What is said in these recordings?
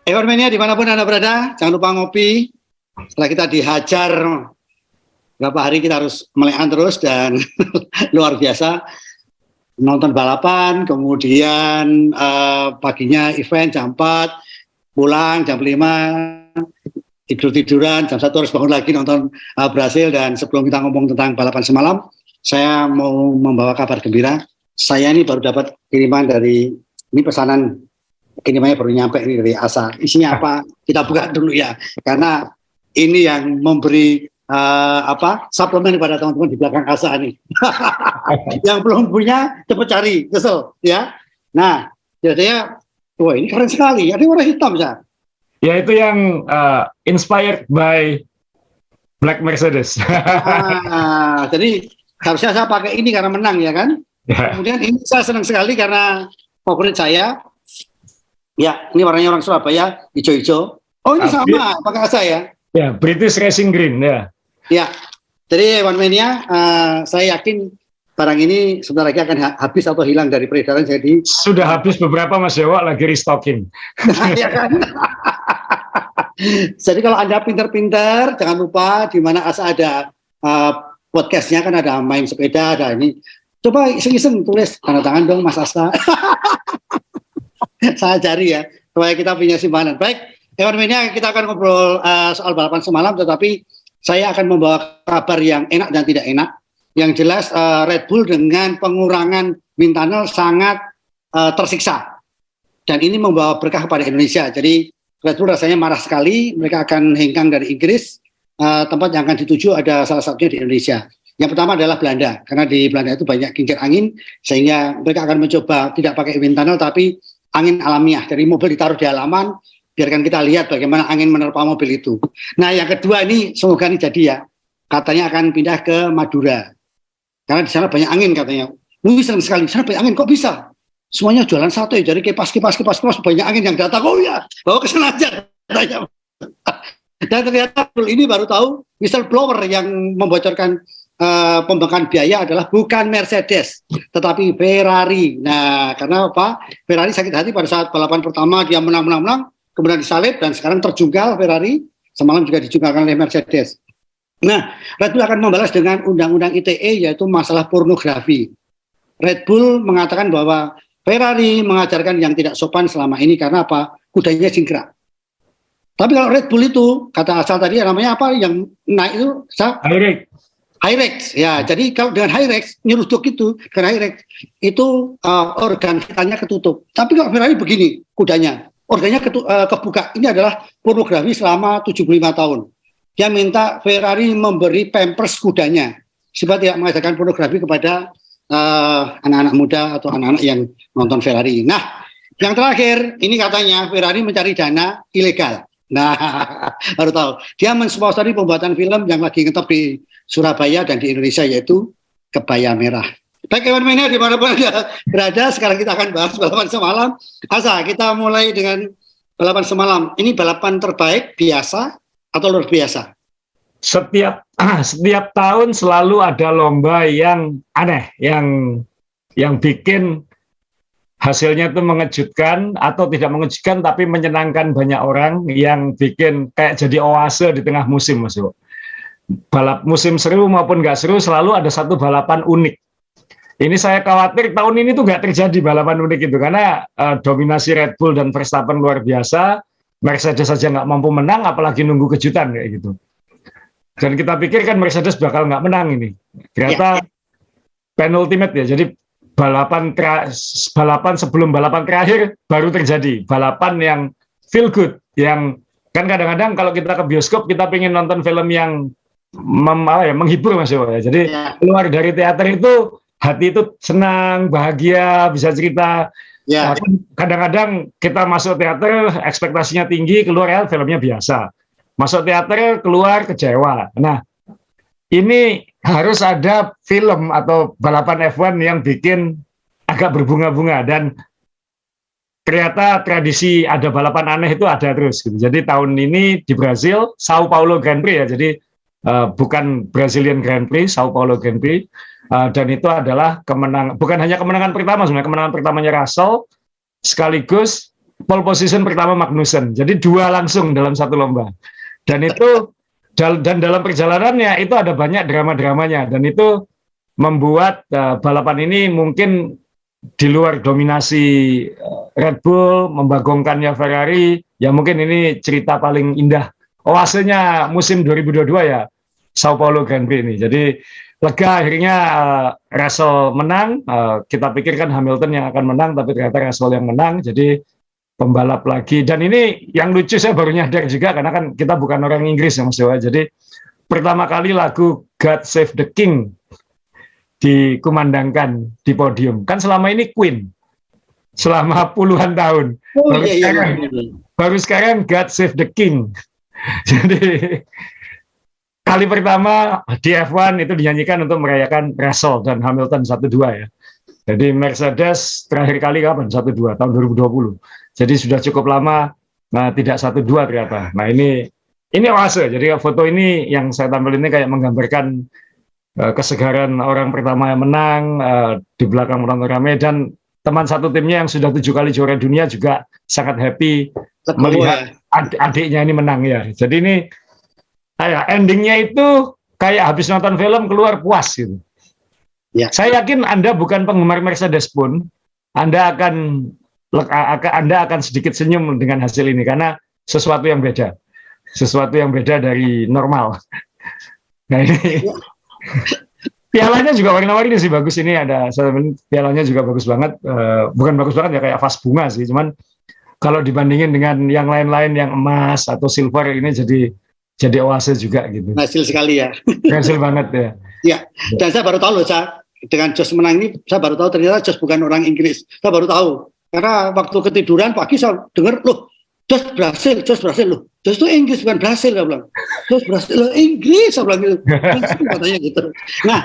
Ekormania dimanapun Anda berada, jangan lupa ngopi. Setelah kita dihajar berapa hari, kita harus melekan terus dan luar biasa. Nonton balapan, kemudian paginya event jam 4, pulang jam 5, tidur-tiduran, jam 1 harus bangun lagi nonton Brasil. Dan sebelum kita ngomong tentang balapan semalam, saya mau membawa kabar gembira. Saya ini baru dapat kiriman dari, ini pesanan kirimannya baru nyampe ini dari Asa. Isinya apa? Kita buka dulu ya, karena ini yang memberi suplemen kepada teman-teman di belakang Asa nih. Yang belum punya cepat cari, kesel ya. Nah, jadinya, wah ini keren sekali. Ada warna hitam ya. Ya itu yang inspired by Black Mercedes. Jadi harusnya saya pakai ini karena menang ya kan. Ya. Kemudian ini saya senang sekali karena favorit saya. Ya, ini warnanya orang Surabaya, hijau-hijau. Oh ini sama, pakai saya. Ya, British Racing Green ya. Ya, jadi One Mania, saya yakin barang ini sebentar lagi akan habis atau hilang dari peredaran. Jadi sudah habis beberapa, Mas Dewa, lagi restocking. Ya kan? Jadi kalau Anda pinter-pinter, jangan lupa di mana Asa ada podcastnya, kan ada main sepeda, ada ini. Coba iseng-iseng tulis tanda tangan dong Mas Asa. Saya cari ya, supaya kita punya simpanan. Baik, One Mania, kita akan ngobrol soal balapan semalam, tetapi saya akan membawa kabar yang enak dan tidak enak. Yang jelas Red Bull dengan pengurangan wind tunnel sangat tersiksa. Dan ini membawa berkah kepada Indonesia. Jadi Red Bull rasanya marah sekali, mereka akan hengkang dari Inggris. Tempat yang akan dituju ada salah satunya di Indonesia. Yang pertama adalah Belanda, karena di Belanda itu banyak kincir angin, sehingga mereka akan mencoba tidak pakai wind tunnel, tapi angin alamiah. Dari mobil ditaruh di halaman, biarkan kita lihat bagaimana angin menerpa mobil itu. Nah yang kedua ini, semoga ini jadi ya, katanya akan pindah ke Madura. Karena di sana banyak angin katanya. Wih senang sekali, di sana banyak angin, kok bisa? Semuanya jualan sate, jadi kipas, banyak angin yang datang. Oh ya, bawa ke sana aja katanya. Dan ternyata ini baru tahu, whistleblower yang membocorkan pembengkakan biaya adalah bukan Mercedes, tetapi Ferrari. Nah, karena apa? Ferrari sakit hati pada saat balapan pertama dia menang, kemudian disalib dan sekarang terjungkal Ferrari. Semalam juga dijungkalkan oleh Mercedes. Nah, Red Bull akan membalas dengan undang-undang ITE, yaitu masalah pornografi. Red Bull mengatakan bahwa Ferrari mengajarkan yang tidak sopan selama ini karena apa? Kudanya singkrak. Tapi kalau Red Bull itu, kata asal tadi namanya apa yang naik itu? Hyrex, ya. Jadi kalau dengan Hyrex nyeruduk itu, dengan Hyrex itu organ vitalnya ketutup. Tapi kalau Ferrari begini, kudanya, organnya kebuka. Ini adalah pornografi selama 75 tahun. Dia minta Ferrari memberi pampers kudanya, supaya tidak mengajarkan pornografi kepada anak-anak muda atau anak-anak yang nonton Ferrari. Nah, yang terakhir, ini katanya Ferrari mencari dana ilegal. Nah, baru tahu. Dia mensponsori pembuatan film yang lagi ngetop di Surabaya dan di Indonesia, yaitu Kebaya Merah. Baik, One Mania dimanapun Anda berada, sekarang kita akan bahas balapan semalam. Asa, kita mulai dengan balapan semalam. Ini balapan terbaik, biasa, atau luar biasa? Setiap tahun selalu ada lomba yang aneh, yang bikin hasilnya itu mengejutkan atau tidak mengejutkan tapi menyenangkan banyak orang, yang bikin kayak jadi oase di tengah musim, Mas. Balap musim seru maupun nggak seru selalu ada satu balapan unik. Ini saya khawatir tahun ini tuh nggak terjadi balapan unik itu karena dominasi Red Bull dan Verstappen luar biasa. Mercedes saja nggak mampu menang, apalagi nunggu kejutan kayak gitu. Dan kita pikir kan Mercedes bakal nggak menang ini. Ternyata penultimate ya. Jadi balapan sebelum balapan terakhir baru terjadi balapan yang feel good, yang kan kadang-kadang kalau kita ke bioskop kita pengen nonton film yang menghibur, Mas ya. Jadi keluar dari teater itu hati itu senang, bahagia, bisa cerita. Kadang-kadang kita masuk teater ekspektasinya tinggi, keluar ya filmnya biasa. Masuk teater keluar kecewa. Nah, ini harus ada film atau balapan F1 yang bikin agak berbunga-bunga, dan ternyata tradisi ada balapan aneh itu ada terus gitu. Jadi tahun ini di Brazil, Sao Paulo Grand Prix ya, jadi bukan Brazilian Grand Prix, Sao Paulo Grand Prix, dan itu adalah bukan hanya kemenangan pertama, sebenarnya kemenangan pertamanya Russell, sekaligus pole position pertama Magnussen. Jadi 2 langsung dalam satu lomba. Dan itu dan dalam perjalanannya itu ada banyak drama-dramanya dan itu membuat balapan ini mungkin di luar dominasi Red Bull, membagongkannya Ferrari, ya mungkin ini cerita paling indah. Oasenya musim 2022 ya, Sao Paulo Grand Prix ini. Jadi lega akhirnya Russell menang. Kita pikirkan Hamilton yang akan menang, tapi ternyata Russell yang menang. Jadi pembalap lagi. Dan ini yang lucu saya baru nyadar juga, karena kan kita bukan orang Inggris ya Mas Dewa. Jadi pertama kali lagu God Save the King dikumandangkan di podium. Kan selama ini Queen, selama puluhan tahun. Baru sekarang God Save the King. Jadi kali pertama di F1 itu dinyanyikan untuk merayakan Russell dan Hamilton 1-2 ya. Jadi Mercedes terakhir kali kapan? 1-2 tahun 2020. Jadi sudah cukup lama tidak 1-2 ternyata. Nah ini oase. Jadi foto ini yang saya tampil ini kayak menggambarkan kesegaran orang pertama yang menang, di belakang menonton ramai, dan teman satu timnya yang sudah 7 kali juara dunia juga sangat happy melihat adiknya ini menang ya. Jadi ini endingnya itu kayak habis nonton film keluar puas gitu. Ya. Saya yakin Anda bukan penggemar Mercedes pun, Anda akan sedikit senyum dengan hasil ini karena sesuatu yang beda dari normal. Nah ini pialanya juga warna-warni sih bagus, ini ada pialanya juga bagus banget, bukan bagus banget ya kayak vas bunga sih, cuman kalau dibandingin dengan yang lain-lain yang emas atau silver ini jadi oase juga gitu. Hasil sekali ya. Hasil banget ya. Ya, dan saya baru tahu loh, dengan Jos menang ini saya baru tahu ternyata Jos bukan orang Inggris. Saya baru tahu karena waktu ketiduran pagi saya dengar loh Jos Brasil loh. Jos itu Inggris bukan Brasil, saya bilang. Jos Brasil loh Inggris, saya bilang gitu. Katanya gitu. Nah,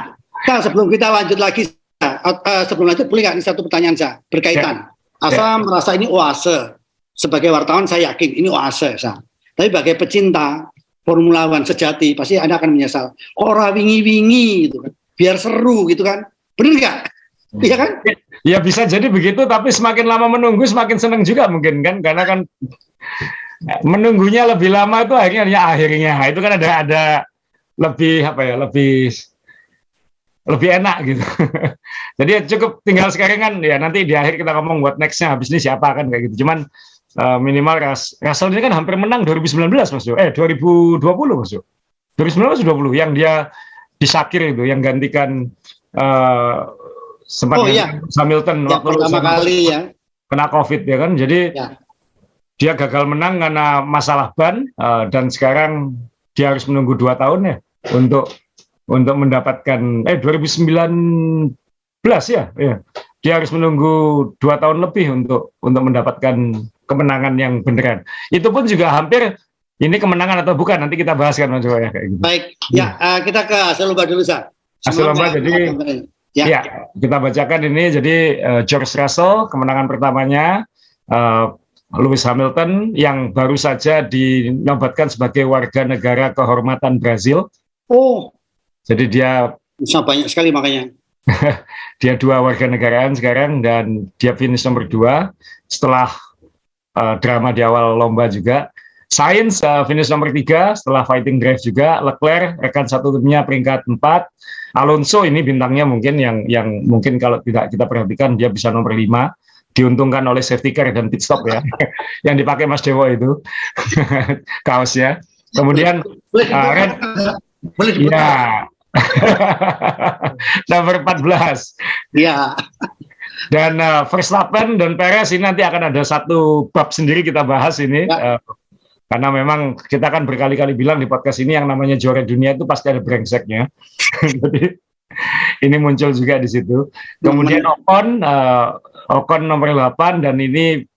sebelum kita lanjut lagi, boleh nggak ini satu pertanyaan saya berkaitan. Asa merasa ini oase. Sebagai wartawan saya yakin ini oase, tapi sebagai pecinta Formula One sejati pasti Anda akan menyesal. Kok ora wingi-wingi gitu kan? Biar seru gitu kan? Bener nggak? Iya kan? Ya bisa jadi begitu, tapi semakin lama menunggu semakin senang juga mungkin kan, karena kan menunggunya lebih lama itu akhirnya itu kan ada lebih lebih enak gitu. Jadi cukup tinggal sekarang kan ya, nanti di akhir kita ngomong buat nextnya habis ini siapa kan kayak gitu. Cuman minimal Russell ini kan hampir menang 2019 Mas Jo. 2020 Mas Jo. 2019-2020 yang dia di Sakir itu yang gantikan sempat Hamilton waktu pertama kali ya kena COVID ya kan. Jadi dia gagal menang karena masalah ban dan sekarang dia harus menunggu 2 tahun ya untuk mendapatkan 2019 ya. Dia harus menunggu 2 tahun lebih untuk mendapatkan kemenangan yang beneran. Itu pun juga hampir ini kemenangan atau bukan, nanti kita bahas kan Mas Jo ya kayak gitu. Baik, kita ke hasil lomba dulu Hasil lomba jadi kita bacakan ini. Jadi George Russell kemenangan pertamanya, Lewis Hamilton yang baru saja dinobatkan sebagai warga negara kehormatan Brazil. Jadi dia banyak sekali makanya. Dia 2 warga negaraan sekarang dan dia finish nomor 2 setelah drama di awal lomba juga. Sainz finish nomor 3 setelah fighting drive juga. Leclerc rekan satu timnya peringkat 4. Alonso ini bintangnya mungkin yang mungkin kalau tidak kita perhatikan dia bisa nomor 5. Diuntungkan oleh safety car dan pit stop ya. Yang dipakai Mas Dewo itu kaosnya. Kemudian nomor 14. Ya. Dan Verstappen dan Perez ini nanti akan ada satu bab sendiri kita bahas ini. Karena memang kita kan berkali-kali bilang di podcast ini yang namanya juara dunia itu pasti ada brengseknya. Jadi ini muncul juga di situ. Kemudian Ocon nomor 8 dan ini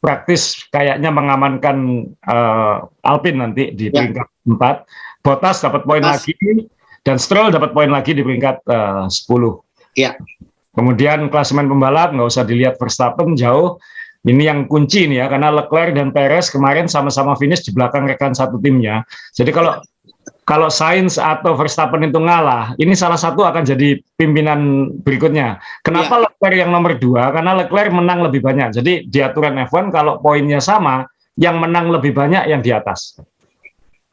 praktis kayaknya mengamankan Alpine nanti di peringkat 4. Bottas dapat poin lagi dan Stroll dapat poin lagi di peringkat 10. Ya. Kemudian klasemen pembalap nggak usah dilihat Verstappen jauh. Ini yang kunci nih ya, karena Leclerc dan Perez kemarin sama-sama finish di belakang rekan satu timnya. Jadi kalau kalau Sainz atau Verstappen itu ngalah, ini salah satu akan jadi pimpinan berikutnya. Kenapa Leclerc yang nomor 2? Karena Leclerc menang lebih banyak. Jadi di aturan F1 kalau poinnya sama, yang menang lebih banyak yang di atas.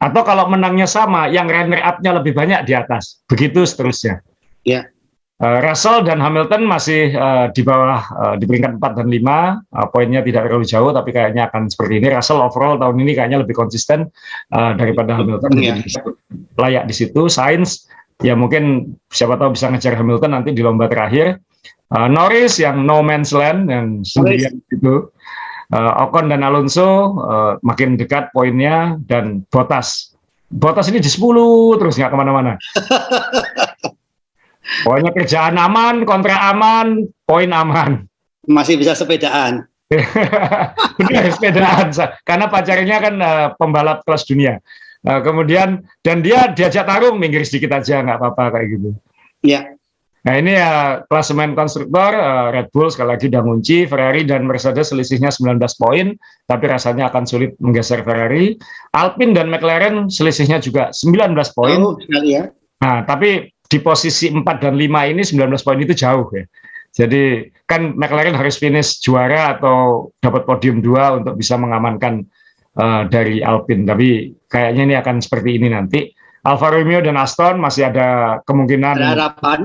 Atau kalau menangnya sama, yang runner up-nya lebih banyak di atas. Begitu seterusnya. Ya. Russell dan Hamilton masih di bawah di peringkat 4 dan 5, poinnya tidak terlalu jauh, tapi kayaknya akan seperti ini. Russell overall tahun ini kayaknya lebih konsisten daripada Hamilton, jadi layak di situ. Sainz ya mungkin siapa tahu bisa ngejar Hamilton nanti di lomba terakhir. Norris yang no man's land yang sendirian itu. Ocon dan Alonso makin dekat poinnya, dan Bottas ini di 10 terus nggak kemana-mana. Pokoknya kerjaan aman, kontrak aman, poin aman. Masih bisa sepedaan. Benar, sepedaan. Karena pacarnya kan pembalap kelas dunia. Kemudian, dan dia diajak tarung, minggir sedikit aja, nggak apa-apa kayak gitu. Ya. Nah ini ya klasemen konstruktor, Red Bull sekali lagi udah ngunci, Ferrari dan Mercedes selisihnya 19 poin, tapi rasanya akan sulit menggeser Ferrari. Alpine dan McLaren selisihnya juga 19 poin. Oh, sekali ya. Nah, tapi di posisi 4 dan 5 ini 19 poin itu jauh ya. Jadi kan McLaren harus finish juara atau dapat podium 2 untuk bisa mengamankan dari Alpine. Tapi kayaknya ini akan seperti ini nanti. Alfa Romeo dan Aston masih ada kemungkinan. Ada harapan.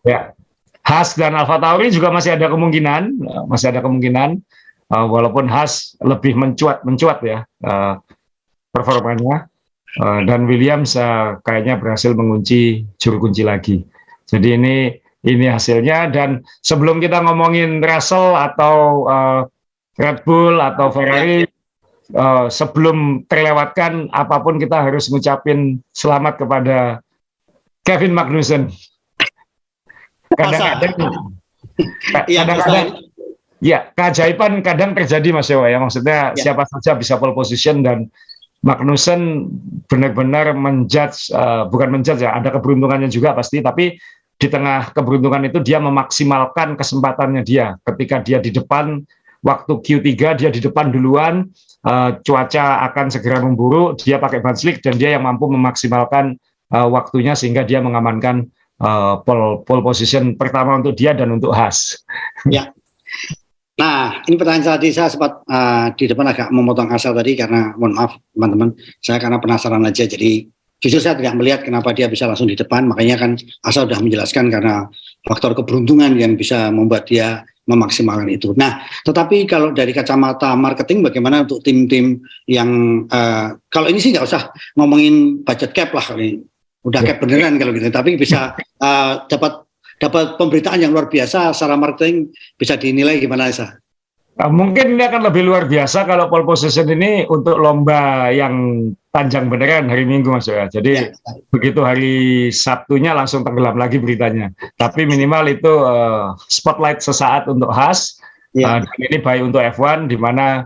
Ya. Haas dan Alfa Tauri juga masih ada kemungkinan. Walaupun Haas lebih mencuat ya performanya. Dan Williams kayaknya berhasil mengunci juru kunci lagi. Jadi ini hasilnya. Dan sebelum kita ngomongin Russell atau Red Bull atau Ferrari, sebelum terlewatkan apapun kita harus ngucapin selamat kepada Kevin Magnussen. Kadang-kadang ya keajaiban kadang terjadi Mas Yowa ya. Maksudnya siapa saja bisa pole position, dan Magnussen benar-benar bukan menjudge ya, ada keberuntungannya juga pasti, tapi di tengah keberuntungan itu dia memaksimalkan kesempatannya dia. Ketika dia di depan, waktu Q3 dia di depan duluan, cuaca akan segera memburuk, dia pakai ban slick, dan dia yang mampu memaksimalkan waktunya sehingga dia mengamankan pole position pertama untuk dia dan untuk Haas. Ya. Nah, ini pertanyaan tadi saya sempat di depan agak memotong Asal tadi karena, mohon maaf teman-teman, saya karena penasaran aja. Jadi jujur saya tidak melihat kenapa dia bisa langsung di depan, makanya kan Asal sudah menjelaskan karena faktor keberuntungan yang bisa membuat dia memaksimalkan itu. Nah, tetapi kalau dari kacamata marketing, bagaimana untuk tim-tim yang kalau ini sih nggak usah ngomongin budget cap lah, kali udah cap beneran kalau gitu, tapi bisa dapat pemberitaan yang luar biasa secara marketing, bisa dinilai gimana Esa? Mungkin ini akan lebih luar biasa kalau pole position ini untuk lomba yang panjang beneran hari Minggu Mas ya. Jadi begitu hari Sabtunya langsung tenggelam lagi beritanya. Tapi minimal itu spotlight sesaat untuk Haas. Dan ini baik untuk F1 di mana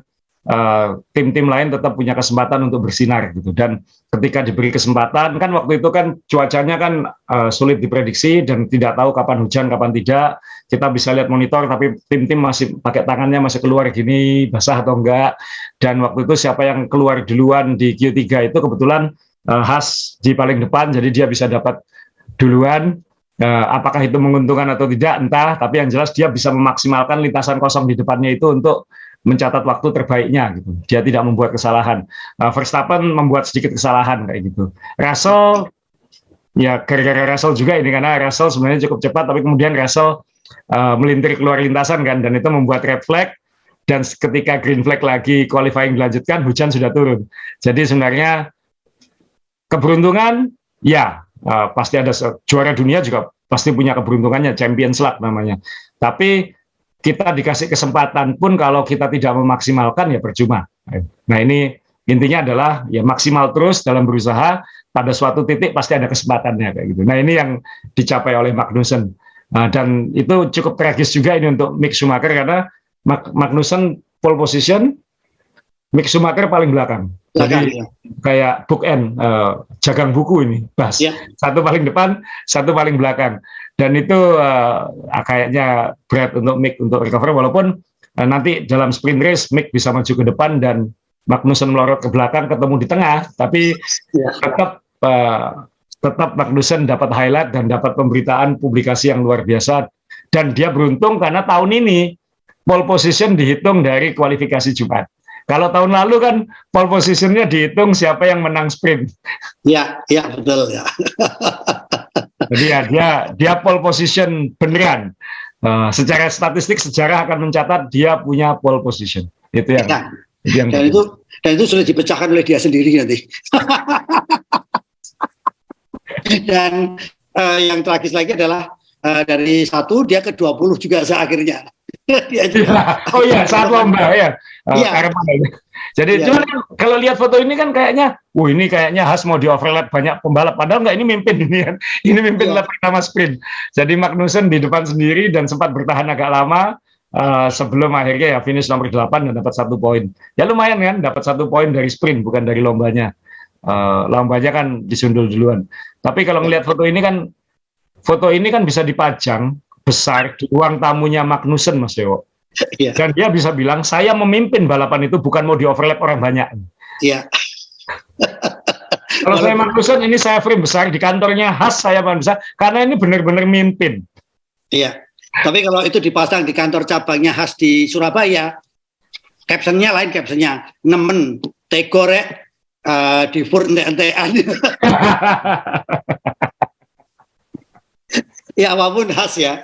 tim-tim lain tetap punya kesempatan untuk bersinar gitu. Dan ketika diberi kesempatan, kan waktu itu kan cuacanya kan sulit diprediksi dan tidak tahu kapan hujan kapan tidak. Kita bisa lihat monitor tapi tim-tim masih pakai tangannya masih keluar gini, basah atau enggak. Dan waktu itu siapa yang keluar duluan di Q3 itu kebetulan Haas di paling depan, jadi dia bisa dapat duluan. Apakah itu menguntungkan atau tidak entah, tapi yang jelas dia bisa memaksimalkan lintasan kosong di depannya itu untuk mencatat waktu terbaiknya gitu. Dia tidak membuat kesalahan. Verstappen membuat sedikit kesalahan kayak gitu. Russell ya gara-gara Russell juga ini, karena Russell sebenarnya cukup cepat tapi kemudian Russell melintir keluar lintasan kan, dan itu membuat red flag, dan ketika green flag lagi qualifying dilanjutkan hujan sudah turun. Jadi sebenarnya keberuntungan ya pasti ada, juara dunia juga pasti punya keberuntungannya, Champions Luck namanya. Tapi kita dikasih kesempatan pun kalau kita tidak memaksimalkan ya percuma. Nah ini intinya adalah ya maksimal terus dalam berusaha, pada suatu titik pasti ada kesempatannya kayak gitu. Nah ini yang dicapai oleh Magnussen. Dan itu cukup tragis juga ini untuk Mick Schumacher karena Magnussen pole position, Mick Schumacher paling belakang. Jadi kayak bookend, jagang buku ini, Bas. Satu paling depan, satu paling belakang. Dan itu kayaknya berat untuk Mick untuk recover, walaupun nanti dalam sprint race Mick bisa maju ke depan dan Magnussen melorot ke belakang ketemu di tengah, tapi tetap tetap Magnussen dapat highlight dan dapat pemberitaan publikasi yang luar biasa. Dan dia beruntung karena tahun ini pole position dihitung dari kualifikasi Jumat. Kalau tahun lalu kan pole positionnya dihitung siapa yang menang sprint. Ya, ya betul ya. Jadi ya dia pole position beneran. Secara statistik sejarah akan mencatat dia punya pole position. Itu yang. Ya. Dan itu sudah dipecahkan oleh dia sendiri nanti. Dan yang tragis lagi adalah dari 1 dia ke 20 juga akhirnya. Ya. Oh iya, saat lomba ya. Jadi cuman kalau lihat foto ini kan kayaknya, ini kayaknya Haas mau di overlap banyak pembalap. Padahal nggak, ini mimpin ini kan. Ini mimpin lap pertama sprint. Jadi Magnussen di depan sendiri dan sempat bertahan agak lama sebelum akhirnya ya finish nomor 8 dan dapat 1 poin. Ya lumayan kan, dapat 1 poin dari sprint bukan dari lombanya. Lombanya kan disundul duluan. Tapi kalau ngelihat foto ini kan bisa dipajang besar di ruang tamunya Magnussen, Mas Dewo. Yeah. Dan dia bisa bilang, saya memimpin balapan itu bukan mau di overlap orang banyak. Iya. Kalau saya Magnussen, ini saya frame besar di kantornya Haas, saya frame besar karena ini benar-benar mimpin. Iya. Tapi kalau itu dipasang di kantor cabangnya Haas di Surabaya, captionnya lain, captionnya nemen tegorek di fur ente-entean. Ya apapun Haas ya.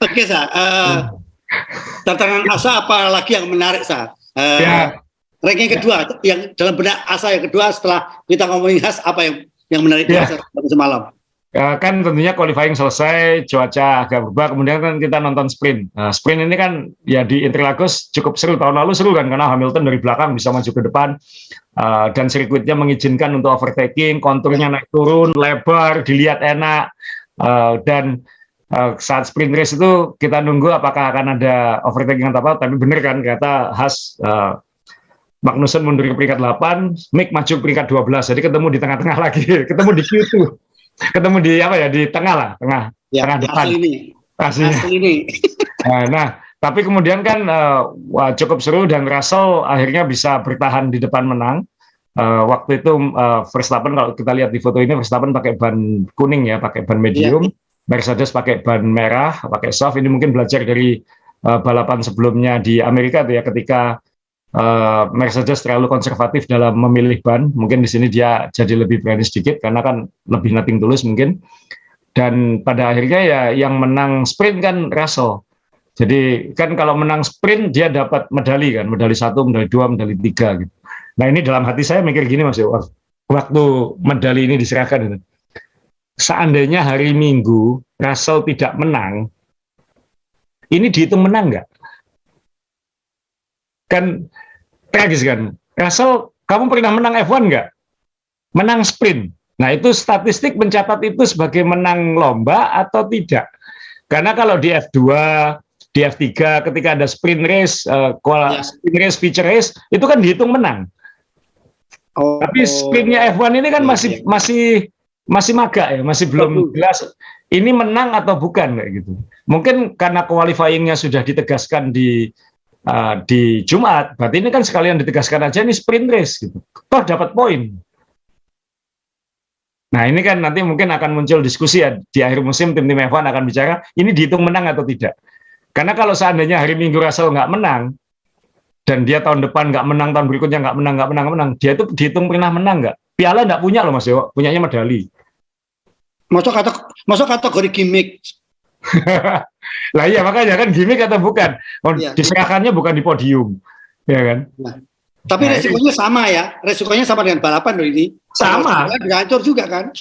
Oke, tantangan Asa apalagi yang menarik ranking kedua yang dalam benak Asa yang kedua setelah kita ngomongin Haas, apa yang menarik Asa semalam? Kan tentunya qualifying selesai, cuaca agak berubah, kemudian kan kita nonton sprint. Sprint ini kan ya di Interlagos cukup seru, tahun lalu seru kan karena Hamilton dari belakang bisa maju ke depan dan sirkuitnya mengizinkan untuk overtaking, konturnya naik turun, lebar, dilihat enak. Dan saat sprint race itu kita nunggu apakah akan ada overtaking atau apa, tapi benar kan kata Haas, Magnussen mundur ke peringkat 8, Mick maju ke peringkat 12, jadi ketemu di tengah-tengah lagi, ketemu di Q2, ketemu di di tengah tengah depan. Asli ini. Nah, tapi kemudian kan cukup seru dan Russell akhirnya bisa bertahan di depan menang. Waktu itu Verstappen, kalau kita lihat di foto ini, Verstappen pakai ban kuning ya, pakai ban medium, Mercedes pakai ban merah, pakai soft. Ini mungkin belajar dari balapan sebelumnya di Amerika tuh ya, ketika Mercedes terlalu konservatif dalam memilih ban. Mungkin di sini dia jadi lebih berani sedikit karena kan lebih nothing tulus mungkin. Dan pada akhirnya ya yang menang sprint kan Russell. Jadi kan kalau menang sprint dia dapat medali kan, medali 1, medali 2, medali 3 gitu. Nah ini dalam hati saya mikir gini Mas, waktu medali ini diserahkan itu, seandainya hari Minggu Russell tidak menang, ini dihitung menang nggak? Kan tragis kan? Russell, kamu pernah menang F1 nggak? Menang sprint. Nah itu statistik mencatat itu sebagai menang lomba atau tidak? Karena kalau di F2, di F3 ketika ada sprint race, sprint race, feature race, itu kan dihitung menang. Tapi sprintnya F1 ini kan masih maga ya, masih belum jelas ini menang atau bukan kayak gitu. Mungkin karena qualifying-nya sudah ditegaskan di Jumat, berarti ini kan sekalian ditegaskan aja ini sprint race gitu. Toh dapat poin. Nah ini kan nanti mungkin akan muncul diskusi ya di akhir musim, tim-tim F1 akan bicara ini dihitung menang atau tidak. Karena kalau seandainya hari Minggu Russell nggak menang dan dia tahun depan nggak menang, tahun berikutnya nggak menang, dia itu dihitung pernah menang nggak? Piala nggak punya loh Mas Dewo, punyanya medali. Masuk kategori gimmick. Lah iya makanya kan gimmick atau bukan? Diserahkannya bukan di podium, ya kan? Nah, tapi resikonya sama ya, resikonya sama dengan balapan loh ini. Sama. Dihancur juga kan?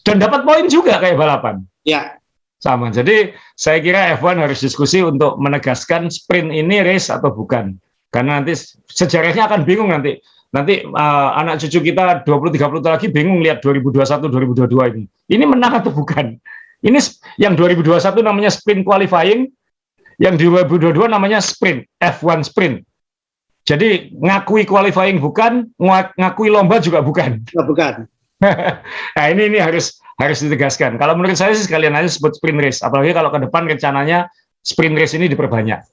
Dan dapat poin juga kayak balapan. Ya. Sama. Jadi saya kira F1 harus diskusi untuk menegaskan sprint ini race atau bukan. Karena nanti sejarahnya akan bingung nanti. Nanti anak cucu kita 20-30 tahun lagi bingung lihat 2021-2022 ini. Ini menang atau bukan? Ini yang 2021 namanya sprint qualifying, yang 2022 namanya sprint, F1 sprint. Jadi ngakui qualifying bukan, ngakui lomba juga bukan. Bukan. Nah ini harus ditegaskan. Kalau menurut saya sih sekalian aja sebut sprint race. Apalagi kalau ke depan rencananya sprint race ini diperbanyak.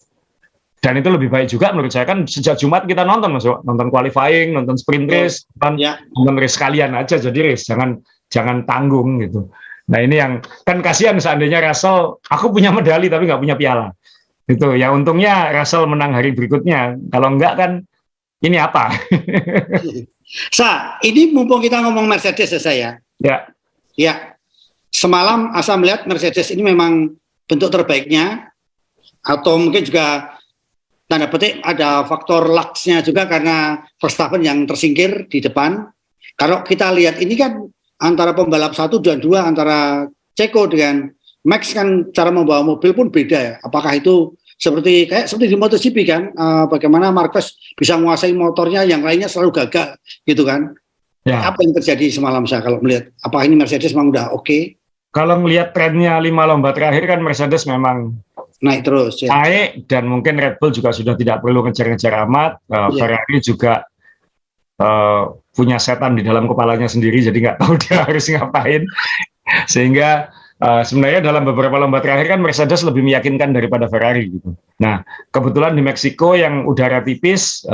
Dan itu lebih baik juga menurut saya, kan sejak Jumat kita nonton qualifying, nonton sprint race, nonton race sekalian aja jadi race. jangan tanggung gitu. Nah ini yang kan kasihan seandainya Russell, aku punya medali tapi nggak punya piala. Itu ya untungnya Russell menang hari berikutnya. Kalau enggak kan ini apa? Ini mumpung kita ngomong Mercedes ya saya. Ya. Ya, semalam Asa melihat Mercedes ini memang bentuk terbaiknya, atau mungkin juga tanda petik ada faktor luck-nya juga karena Verstappen yang tersingkir di depan. Kalau kita lihat ini kan antara pembalap 1 dan 2, antara Checo dengan Max kan cara membawa mobil pun beda ya. Apakah itu seperti di MotoGP kan, bagaimana Marquez bisa menguasai motornya, yang lainnya selalu gagal gitu kan. Ya. Apa yang terjadi semalam saya kalau melihat, apakah ini Mercedes memang udah oke? Kalau melihat trennya 5 lomba terakhir kan Mercedes memang naik terus ya. Naik, dan mungkin Red Bull juga sudah tidak perlu ngejar-ngejar amat. Ferrari juga punya setan di dalam kepalanya sendiri, jadi nggak tahu dia harus ngapain. Sehingga sebenarnya dalam beberapa lomba terakhir kan Mercedes lebih meyakinkan daripada Ferrari gitu. Nah, kebetulan di Meksiko yang udara tipis,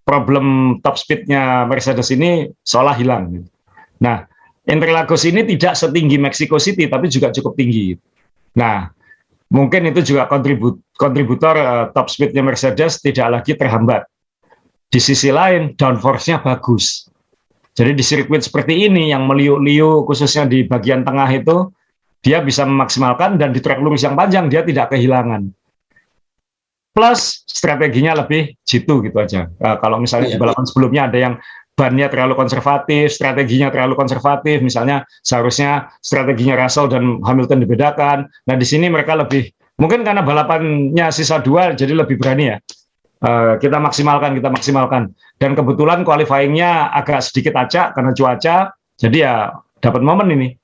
problem top speed-nya Mercedes ini seolah hilang gitu. Nah, Interlagos ini tidak setinggi Mexico City tapi juga cukup tinggi. Nah, mungkin itu juga kontributor top speed-nya Mercedes tidak lagi terhambat. Di sisi lain, downforce-nya bagus. Jadi di sirkuit seperti ini yang meliuk-liuk, khususnya di bagian tengah itu, dia bisa memaksimalkan, dan di trek lurus yang panjang dia tidak kehilangan. Plus strateginya lebih jitu gitu aja. Kalau misalnya di balapan sebelumnya ada yang bannya terlalu konservatif, strateginya terlalu konservatif, misalnya seharusnya strateginya Russell dan Hamilton dibedakan. Nah di sini mereka lebih, mungkin karena balapannya sisa 2 jadi lebih berani ya. Kita maksimalkan. Dan kebetulan qualifying-nya agak sedikit acak karena cuaca, jadi ya dapat momen ini.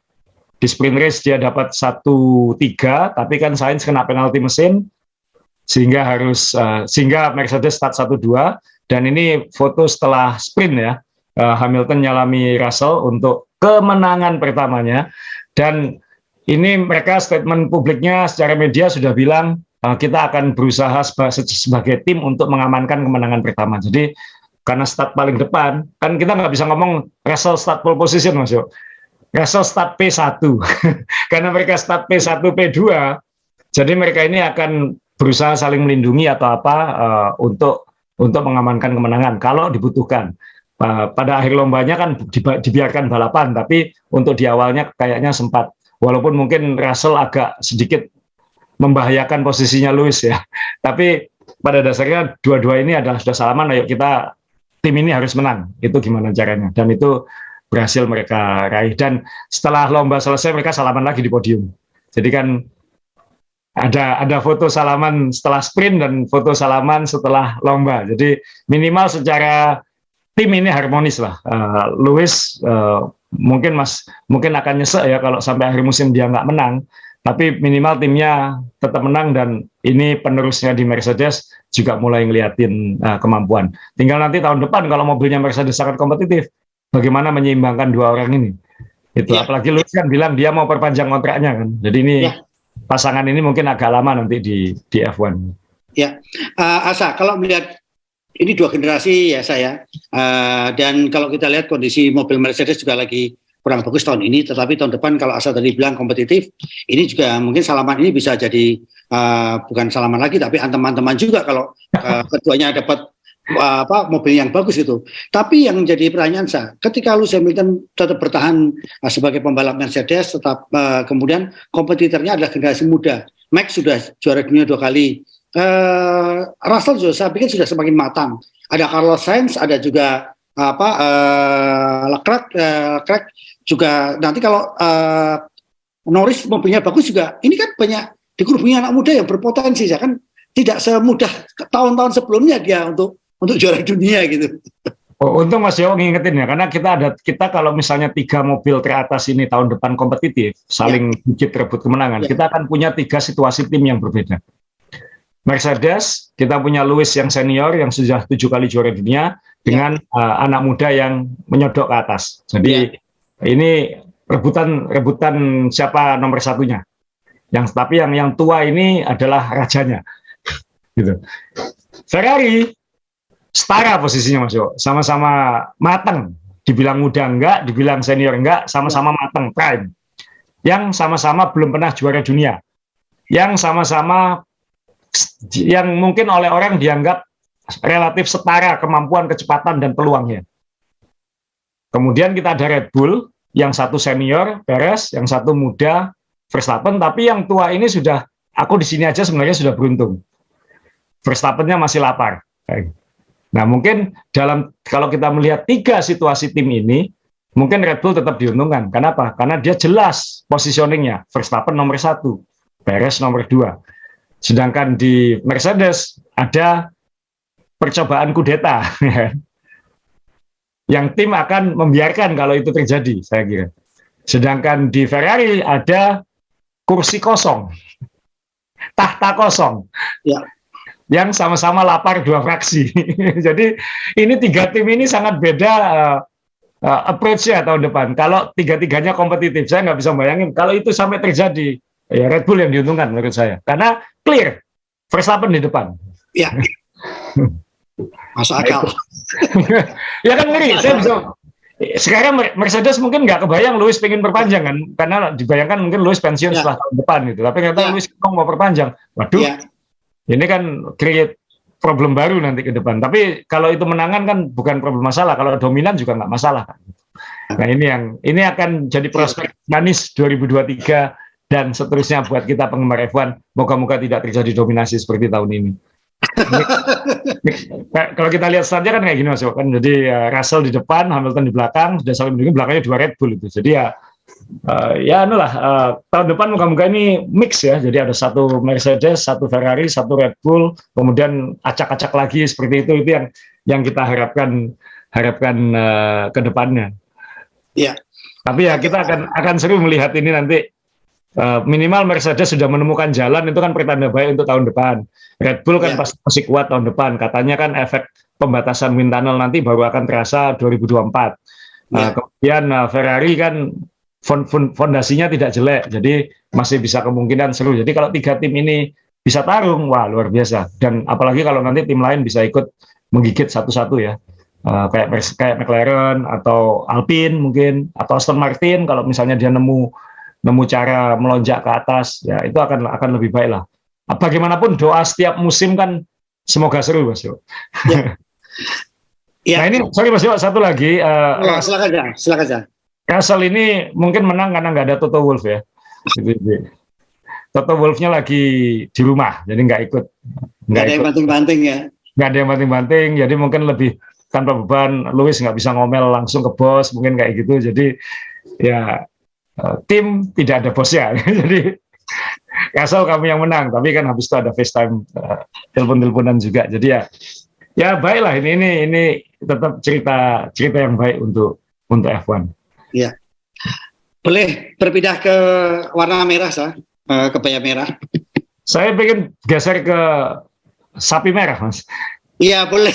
Di sprint race dia dapat 1-3, tapi kan Sainz kena penalti mesin, sehingga Mercedes start 1-2. Dan ini foto setelah sprint ya, Hamilton nyalami Russell untuk kemenangan pertamanya. Dan ini mereka statement publiknya secara media sudah bilang, kita akan berusaha sebagai tim untuk mengamankan kemenangan pertama. Jadi karena start paling depan, kan kita nggak bisa ngomong Russell start pole position, Mas Yo. Russell start P1. Karena mereka start P1, P2, jadi mereka ini akan berusaha saling melindungi atau apa untuk mengamankan kemenangan kalau dibutuhkan. Pada akhir lombanya kan dibiarkan balapan, tapi untuk di awalnya kayaknya sempat, walaupun mungkin Russell agak sedikit membahayakan posisinya Lewis ya, tapi pada dasarnya dua-dua ini adalah sudah salaman, ayo kita, tim ini harus menang, itu gimana caranya, dan itu berhasil mereka raih. Dan setelah lomba selesai mereka salaman lagi di podium. Jadi kan ada foto salaman setelah sprint dan foto salaman setelah lomba. Jadi minimal secara tim ini harmonis lah. Lewis mungkin akan nyesek ya kalau sampai akhir musim dia nggak menang. Tapi minimal timnya tetap menang, dan ini penerusnya di Mercedes juga mulai ngeliatin kemampuan. Tinggal nanti tahun depan kalau mobilnya Mercedes sangat kompetitif, bagaimana menyeimbangkan dua orang ini. Itu ya. Apalagi Lewis kan bilang dia mau perpanjang kontraknya kan. Jadi ini pasangan ini mungkin agak lama nanti di F1. Ya, Asa, kalau melihat ini 2 generasi ya saya, dan kalau kita lihat kondisi mobil Mercedes juga lagi kurang bagus tahun ini, tetapi tahun depan kalau Asa tadi bilang kompetitif, ini juga mungkin salaman ini bisa jadi bukan salaman lagi, tapi teman-teman juga kalau keduanya dapat mobil yang bagus gitu. Tapi yang jadi pertanyaan saya, ketika Lewis Hamilton tetap bertahan sebagai pembalap Mercedes, tetap kemudian kompetitornya adalah generasi muda. Max sudah juara dunia 2 kali. Russell juga saya pikir sudah semakin matang. Ada Carlos Sainz, ada juga Leclerc juga. Nanti kalau Norris mobilnya bagus juga, ini kan banyak dikurbangi anak muda yang berpotensi ya kan, tidak semudah tahun-tahun sebelumnya dia untuk juara dunia gitu. Untung Mas Yo ngingetin ya, karena kita kalau misalnya 3 mobil teratas ini tahun depan kompetitif, saling dikit rebut kemenangan, kita akan punya 3 situasi tim yang berbeda. Mercedes, kita punya Lewis yang senior yang sudah 7 kali juara dunia dengan anak muda yang menyodok ke atas. Jadi ini rebutan siapa nomor satunya. Tapi yang tua ini adalah rajanya. Gitu. Ferrari setara posisinya Mas Yo, sama-sama matang. dibilang muda enggak, dibilang senior enggak, sama-sama matang, prime. Yang sama-sama belum pernah juara dunia. Yang sama-sama yang mungkin oleh orang dianggap relatif setara kemampuan, kecepatan, dan peluangnya. Kemudian kita ada Red Bull, yang satu senior, Perez, yang satu muda, Verstappen, tapi yang tua ini sudah, aku di sini aja sebenarnya sudah beruntung. Verstappennya masih lapar. Nah, mungkin kalau kita melihat 3 situasi tim ini, mungkin Red Bull tetap diuntungkan. Kenapa? Karena dia jelas positioningnya. Verstappen nomor 1, Perez nomor 2. Sedangkan di Mercedes ada percobaan kudeta. Yang tim akan membiarkan kalau itu terjadi, saya kira. Sedangkan di Ferrari ada kursi kosong, tahta kosong. Ya. Yang sama-sama lapar 2 fraksi. Jadi ini 3 tim ini sangat beda approach-nya tahun depan. Kalau 3-3-nya kompetitif, saya nggak bisa bayangin. Kalau itu sampai terjadi, ya Red Bull yang diuntungkan menurut saya. Karena clear, Verstappen di depan. Ya. Masuk akal. Ya kan ngeri, saya bisa. Sekarang Mercedes mungkin nggak kebayang Lewis pengen perpanjang kan, karena dibayangkan mungkin Lewis pensiun setelah tahun depan gitu. Tapi ternyata Lewis mau perpanjang. Waduh, ini kan create problem baru nanti ke depan. Tapi kalau itu menangan kan bukan problem masalah. Kalau dominan juga nggak masalah. Nah ini akan jadi prospek manis 2023 dan seterusnya buat kita penggemar F1. Moga-moga tidak terjadi dominasi seperti tahun ini. Kalau kita lihat startnya kan kayak gini Mas, kan jadi Russell di depan, Hamilton di belakang, sudah saling mendukung, belakangnya 2 Red Bull itu. Jadi tahun depan moga-moga ini mix ya. Jadi ada 1 Mercedes, 1 Ferrari, 1 Red Bull, kemudian acak-acak lagi seperti itu yang kita harapkan ke depannya. Iya. Tapi ya kita akan seru melihat ini nanti. Minimal Mercedes sudah menemukan jalan, itu kan pertanda baik untuk tahun depan. Red Bull kan pasti masih kuat tahun depan. Katanya kan efek pembatasan wind tunnel nanti baru akan terasa 2024. Kemudian Ferrari kan fondasinya tidak jelek, jadi masih bisa kemungkinan seru. Jadi kalau 3 tim ini bisa tarung, wah luar biasa. Dan apalagi kalau nanti tim lain bisa ikut menggigit satu-satu ya. Kayak McLaren atau Alpine mungkin, atau Aston Martin kalau misalnya dia nemu cara melonjak ke atas, ya itu akan lebih baik lah. Bagaimanapun doa setiap musim kan semoga seru Mas Yo. Nah ini sorry Mas Yo, satu lagi. Silakan aja. Russell ini mungkin menang karena nggak ada Toto Wolff ya. Toto Wolff-nya lagi di rumah, jadi nggak ikut. Nggak ada yang banting-banting ya. Nggak ada yang banting-banting, jadi mungkin lebih tanpa beban. Lewis nggak bisa ngomel langsung ke bos, mungkin kayak gitu. Jadi ya tim tidak ada bosnya, jadi Russell kamu yang menang. Tapi kan habis itu ada FaceTime, telepon-teleponan juga. Jadi ya baiklah ini tetap cerita yang baik untuk F1. Iya. Boleh berpindah ke warna merah kebaya merah. Saya pengen geser ke sapi merah Mas. Iya boleh,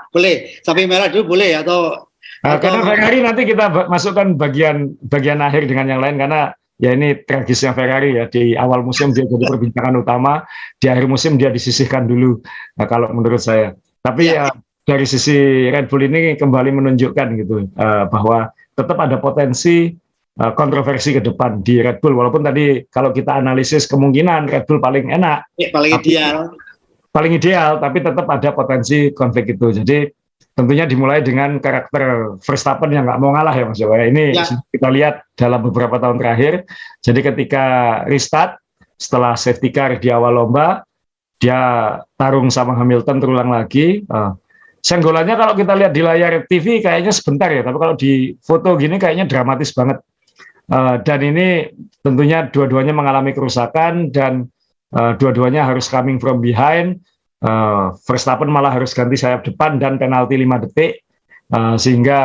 boleh sapi merah dulu boleh atau karena Ferrari nanti kita masukkan bagian akhir dengan yang lain, karena ya ini tragisnya Ferrari ya, di awal musim dia jadi perbincangan utama, di akhir musim dia disisihkan dulu. Nah, kalau menurut saya. Tapi dari sisi Red Bull ini kembali menunjukkan gitu bahwa tetap ada potensi kontroversi ke depan di Red Bull, walaupun tadi kalau kita analisis kemungkinan Red Bull paling enak, paling ideal, tapi tetap ada potensi konflik itu. Jadi tentunya dimulai dengan karakter Verstappen yang nggak mau ngalah ya Mas Jawa. Ini kita lihat dalam beberapa tahun terakhir. Jadi ketika restart setelah safety car di awal lomba, dia tarung sama Hamilton terulang lagi. Senggolannya kalau kita lihat di layar TV kayaknya sebentar ya, tapi kalau di foto gini kayaknya dramatis banget. Dan ini tentunya dua-duanya mengalami kerusakan dan dua-duanya harus coming from behind. Verstappen malah harus ganti sayap depan dan penalti 5 detik, sehingga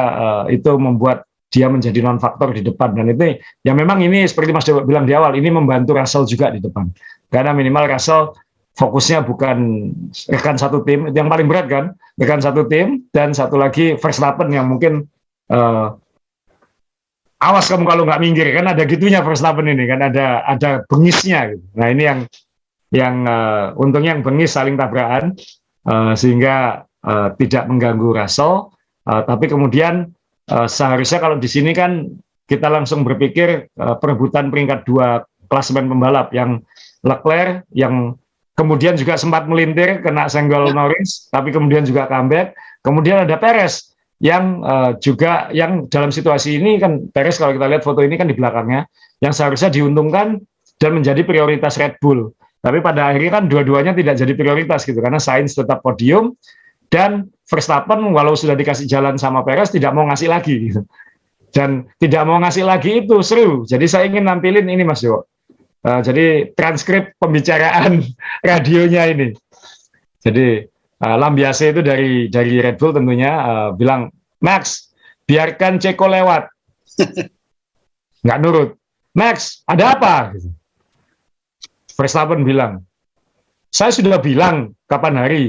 itu membuat dia menjadi non faktor di depan. Dan itu ya memang ini seperti Mas Dewa bilang di awal, ini membantu Russell juga di depan, karena minimal Russell fokusnya bukan rekan satu tim, yang paling berat kan rekan satu tim, dan satu lagi Verstappen yang mungkin awas kamu kalau nggak minggir, kan ada gitunya Verstappen ini kan, ada bengisnya gitu. Nah ini yang untungnya yang bengis saling tabrakan, sehingga tidak mengganggu Russell, tapi kemudian seharusnya kalau di sini kan kita langsung berpikir perebutan peringkat 2 klasemen pembalap yang Leclerc yang kemudian juga sempat melintir kena senggol Norris, tapi kemudian juga comeback. Kemudian ada Perez yang juga yang dalam situasi ini kan Perez kalau kita lihat foto ini kan di belakangnya yang seharusnya diuntungkan dan menjadi prioritas Red Bull. Tapi pada akhirnya kan dua-duanya tidak jadi prioritas gitu karena Sainz tetap podium dan Verstappen walau sudah dikasih jalan sama Perez tidak mau ngasih lagi gitu. Dan tidak mau ngasih lagi itu seru. Jadi saya ingin nampilin ini Mas Jo. Jadi transkrip pembicaraan radionya ini. Jadi Lambiase itu dari Red Bull tentunya bilang, Max, biarkan Ceko lewat. Nggak nurut. Max, ada apa? Verstappen bilang, saya sudah bilang kapan hari.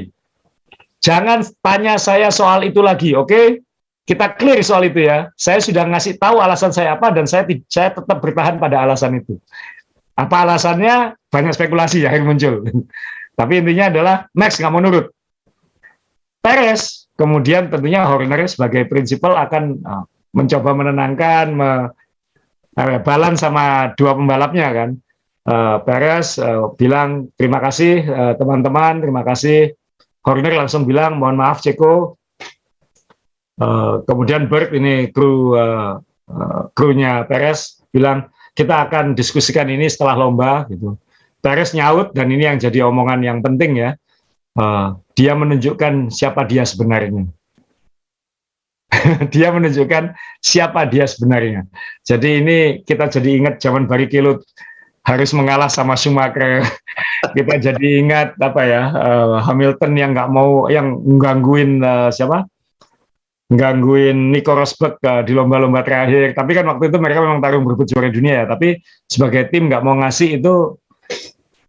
Jangan tanya saya soal itu lagi, oke? Kita clear soal itu ya. Saya sudah ngasih tahu alasan saya apa dan saya tetap bertahan pada alasan itu. Apa alasannya? Banyak spekulasi ya yang muncul. Tapi intinya adalah Max nggak mau nurut. Perez, kemudian tentunya Horner sebagai prinsipal akan mencoba menenangkan, balance sama dua pembalapnya kan. Perez bilang terima kasih teman-teman, terima kasih. Horner langsung bilang mohon maaf Ceko. Kemudian Bird ini krunya Perez bilang kita akan diskusikan ini setelah lomba gitu. Perez nyaut dan ini yang jadi omongan yang penting ya. Dia menunjukkan siapa dia sebenarnya. Dia menunjukkan siapa dia sebenarnya. Jadi ini kita jadi ingat zaman Barrichello harus mengalah sama Schumacher. Kita jadi ingat apa ya Hamilton yang nggak mau yang menggangguin gangguin Nico Rosberg di lomba-lomba terakhir. Tapi kan waktu itu mereka memang tarung berebut juara dunia ya. Tapi sebagai tim nggak mau ngasih itu.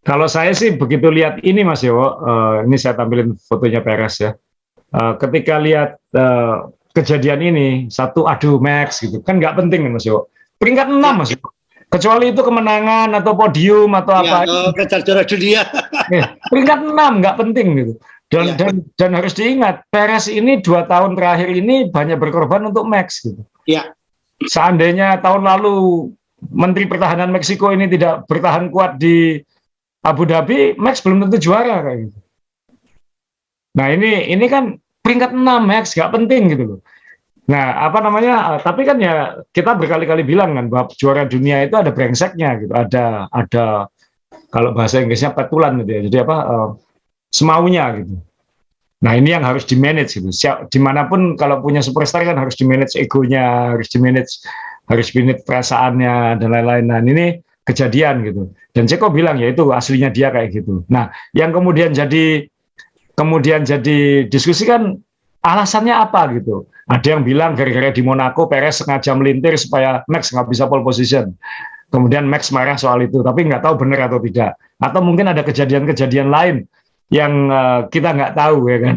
Kalau saya sih begitu lihat ini Mas Yowo, ini saya tampilin fotonya Perez ya. Ketika lihat kejadian ini, satu aduh Max gitu. Kan nggak penting kan Mas Yowo. Peringkat 6 Mas Yowo. Kecuali itu kemenangan atau podium atau apa. Kejar juara dunia. Peringkat 6 nggak penting gitu. Dan harus diingat, Perez ini 2 tahun terakhir ini banyak berkorban untuk Max gitu. Ya. Seandainya tahun lalu Menteri Pertahanan Meksiko ini tidak bertahan kuat di Abu Dhabi, Max belum tentu juara kayak gitu. Nah ini kan peringkat 6 Max nggak penting gitu loh. Nah apa namanya? Tapi kan ya kita berkali-kali bilang kan bahwa juara dunia itu ada brengseknya gitu, ada kalau bahasa Inggrisnya petulan gitu ya. Jadi apa? Semaunya gitu. Nah ini yang harus di-manage gitu. Dimanapun kalau punya superstar kan harus di-manage egonya, harus di-manage perasaannya dan lain-lain. Nah ini kejadian gitu. Dan Ceko bilang ya itu aslinya dia kayak gitu. Nah yang kemudian jadi diskusi kan alasannya apa gitu. Ada yang bilang gara-gara di Monaco Perez sengaja melintir supaya Max nggak bisa pole position. Kemudian Max marah soal itu, tapi nggak tahu benar atau tidak. Atau mungkin ada kejadian-kejadian lain yang kita nggak tahu ya kan.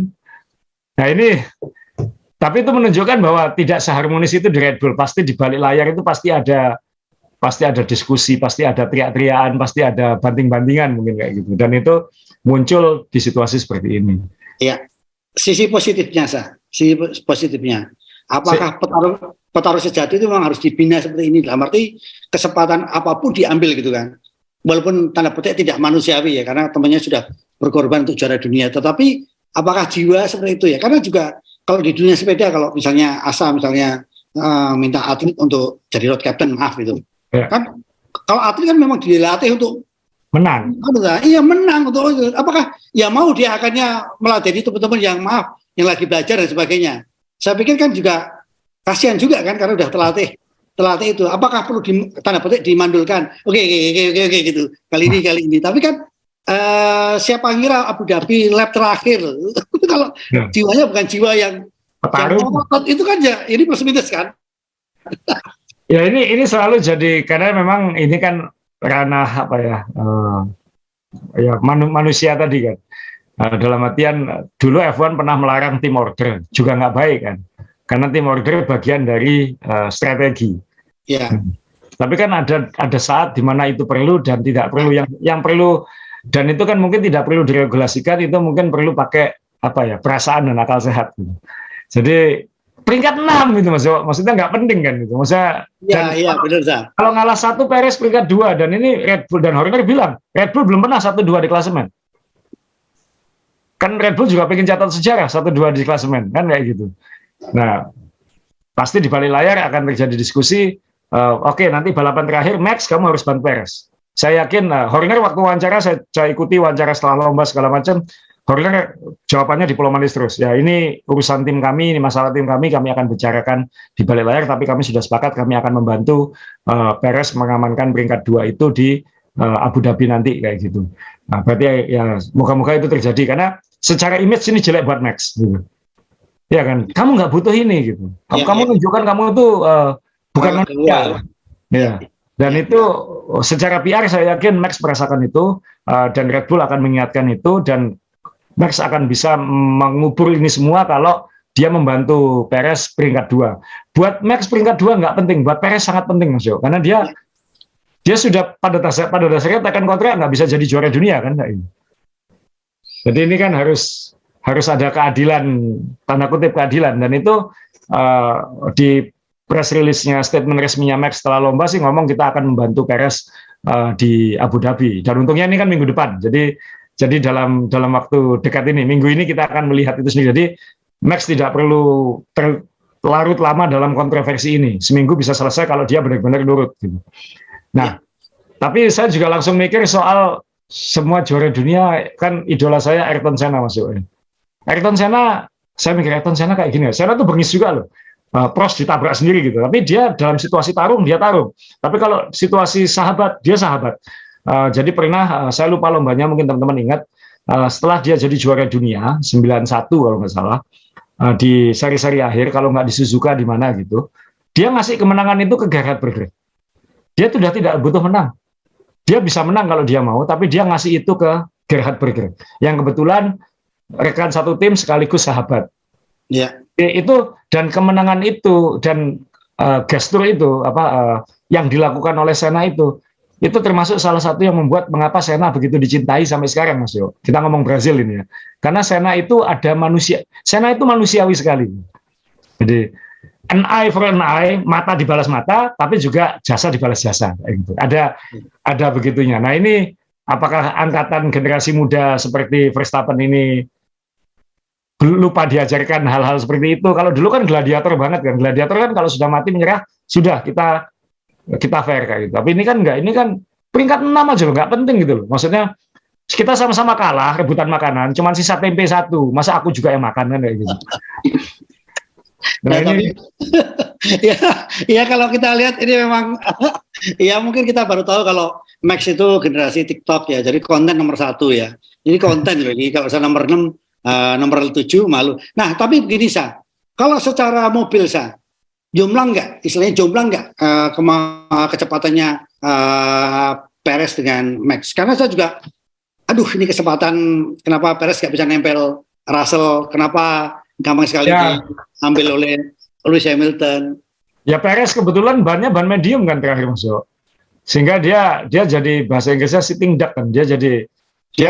Nah ini, tapi itu menunjukkan bahwa tidak seharmonis itu di Red Bull. Pasti di balik layar itu pasti ada diskusi, pasti ada teriak-teriakan, pasti ada banting-bantingan mungkin kayak gitu. Dan itu muncul di situasi seperti ini. Ya, sisi positifnya sisi positifnya. Apakah petarung sejati itu memang harus dibina seperti ini? Dalam arti kesempatan apapun diambil gitu kan. Walaupun tanda petik tidak manusiawi ya, karena temannya sudah berkorban untuk juara dunia. Tetapi apakah jiwa seperti itu ya? Karena juga kalau di dunia sepeda, kalau misalnya Asa minta atlet untuk jadi road captain, maaf itu. Ya. Kan kalau atlet kan memang dilatih untuk menang. Iya menang untuk apakah ya mau dia akhirnya melatih teman-teman yang yang lagi belajar dan sebagainya. Saya pikir kan juga kasihan juga kan karena udah terlatih itu. Apakah perlu tanda petik dimandulkan? Oke gitu. Kali ini. Tapi kan siapa ngira Abu Dhabi lap terakhir kalau jiwanya bukan jiwa yang itu kan ya ini plus minus kan. Ya ini selalu jadi karena memang ini kan ranah apa ya manusia tadi kan. Dalam artian dulu F1 pernah melarang team order juga nggak baik kan karena team order bagian dari strategi. Ya. Tapi kan ada saat di mana itu perlu dan tidak perlu yang perlu dan itu kan mungkin tidak perlu diregulasikan itu mungkin perlu pakai apa ya perasaan dan akal sehat. Jadi peringkat 6 gitu Mas. Maksudnya nggak penting kan gitu. Maksudnya Iya, benar Sa. kalau ngalah 1 Perez peringkat 2 dan ini Red Bull dan Horner bilang Red Bull belum pernah 1-2 di klasemen. Kan Red Bull juga pengen catat sejarah 1-2 di klasemen kan kayak gitu. Nah, pasti di balik layar akan terjadi diskusi. Oke, nanti balapan terakhir Max kamu harus bantu Perez. Saya yakin Horner waktu wawancara saya ikuti wawancara setelah lomba segala macam. Horner jawabannya diplomatis terus. Ya ini urusan tim kami, ini masalah tim kami akan bicarakan di balik layar. Tapi kami sudah sepakat kami akan membantu Perez mengamankan peringkat 2 itu di Abu Dhabi nanti kayak gitu. Nah, berarti ya moga-moga itu terjadi karena secara image ini jelek buat Max. Gitu. Ya kan, kamu nggak butuh ini gitu. Kamu menunjukkan kamu tuh bukan manusia. Ya. Dan itu secara PR saya yakin Max merasakan itu dan Red Bull akan mengingatkan itu dan Max akan bisa mengubur ini semua kalau dia membantu Perez peringkat 2. Buat Max peringkat 2 nggak penting, buat Perez sangat penting Mas Yo, karena dia sudah pada dasarnya tekan kontrak nggak bisa jadi juara dunia kan. Jadi ini kan harus ada keadilan, tanda kutip keadilan, dan itu di press release-nya statement resminya Max setelah lomba sih ngomong kita akan membantu Perez di Abu Dhabi. Dan untungnya ini kan minggu depan. Jadi dalam waktu dekat ini, minggu ini kita akan melihat itu sendiri. Jadi Max tidak perlu larut lama dalam kontroversi ini. Seminggu bisa selesai kalau dia benar-benar nurut. Gitu. Nah, tapi saya juga langsung mikir soal semua juara dunia, kan idola saya Ayrton Senna masuk. Ayrton Senna, saya mikir Ayrton Senna kayak gini. Senna tuh bengis juga loh. Prost ditabrak sendiri gitu. Tapi dia dalam situasi tarung, dia tarung. Tapi kalau situasi sahabat, dia sahabat. Jadi pernah, saya lupa lombanya, mungkin teman-teman ingat, setelah dia jadi juara dunia, 91 kalau nggak salah, di seri-seri akhir, kalau nggak di Suzuka di mana gitu, dia ngasih kemenangan itu ke Gerhard Berger. Dia sudah tidak butuh menang. Dia bisa menang kalau dia mau, tapi dia ngasih itu ke Gerhard Berger, yang kebetulan rekan satu tim sekaligus sahabat. Ya. Itu dan kemenangan itu dan gestur itu yang dilakukan oleh Senna itu termasuk salah satu yang membuat mengapa Senna begitu dicintai sampai sekarang, Mas Yo. Kita ngomong Brazil ini ya. Karena Senna itu Senna itu manusiawi sekali. Jadi an eye for an eye, mata dibalas mata, tapi juga jasa dibalas jasa. Gitu. Ada begitunya. Nah ini apakah angkatan generasi muda seperti Verstappen ini lupa diajarkan hal-hal seperti itu? Kalau dulu kan gladiator banget kan. Gladiator kan kalau sudah mati menyerah, sudah kita fair kayak gitu. Tapi ini kan enggak, ini kan peringkat 6 aja loh, nggak penting gitu loh. Maksudnya kita sama-sama kalah rebutan makanan, cuman sisa tempe 1, masa aku juga yang makan kan kayak gitu. Nah, ini ya kalau kita lihat ini memang ya mungkin kita baru tahu kalau Max itu generasi TikTok ya, jadi konten nomor 1 ya. Ini konten jadi kalau saya nomor 6, nomor 7 malu. Nah tapi begini Sa, kalau secara mobil Sa, jomplang nggak, istilahnya jomplang nggak kecepatannya Perez dengan Max? Karena saya juga, aduh ini kesempatan kenapa Perez nggak bisa nempel Russell, kenapa gampang sekali diambil oleh Lewis Hamilton. Ya Perez kebetulan ban medium kan terakhir Mas Yo. Sehingga dia jadi bahasa Inggrisnya sitting duck kan, dia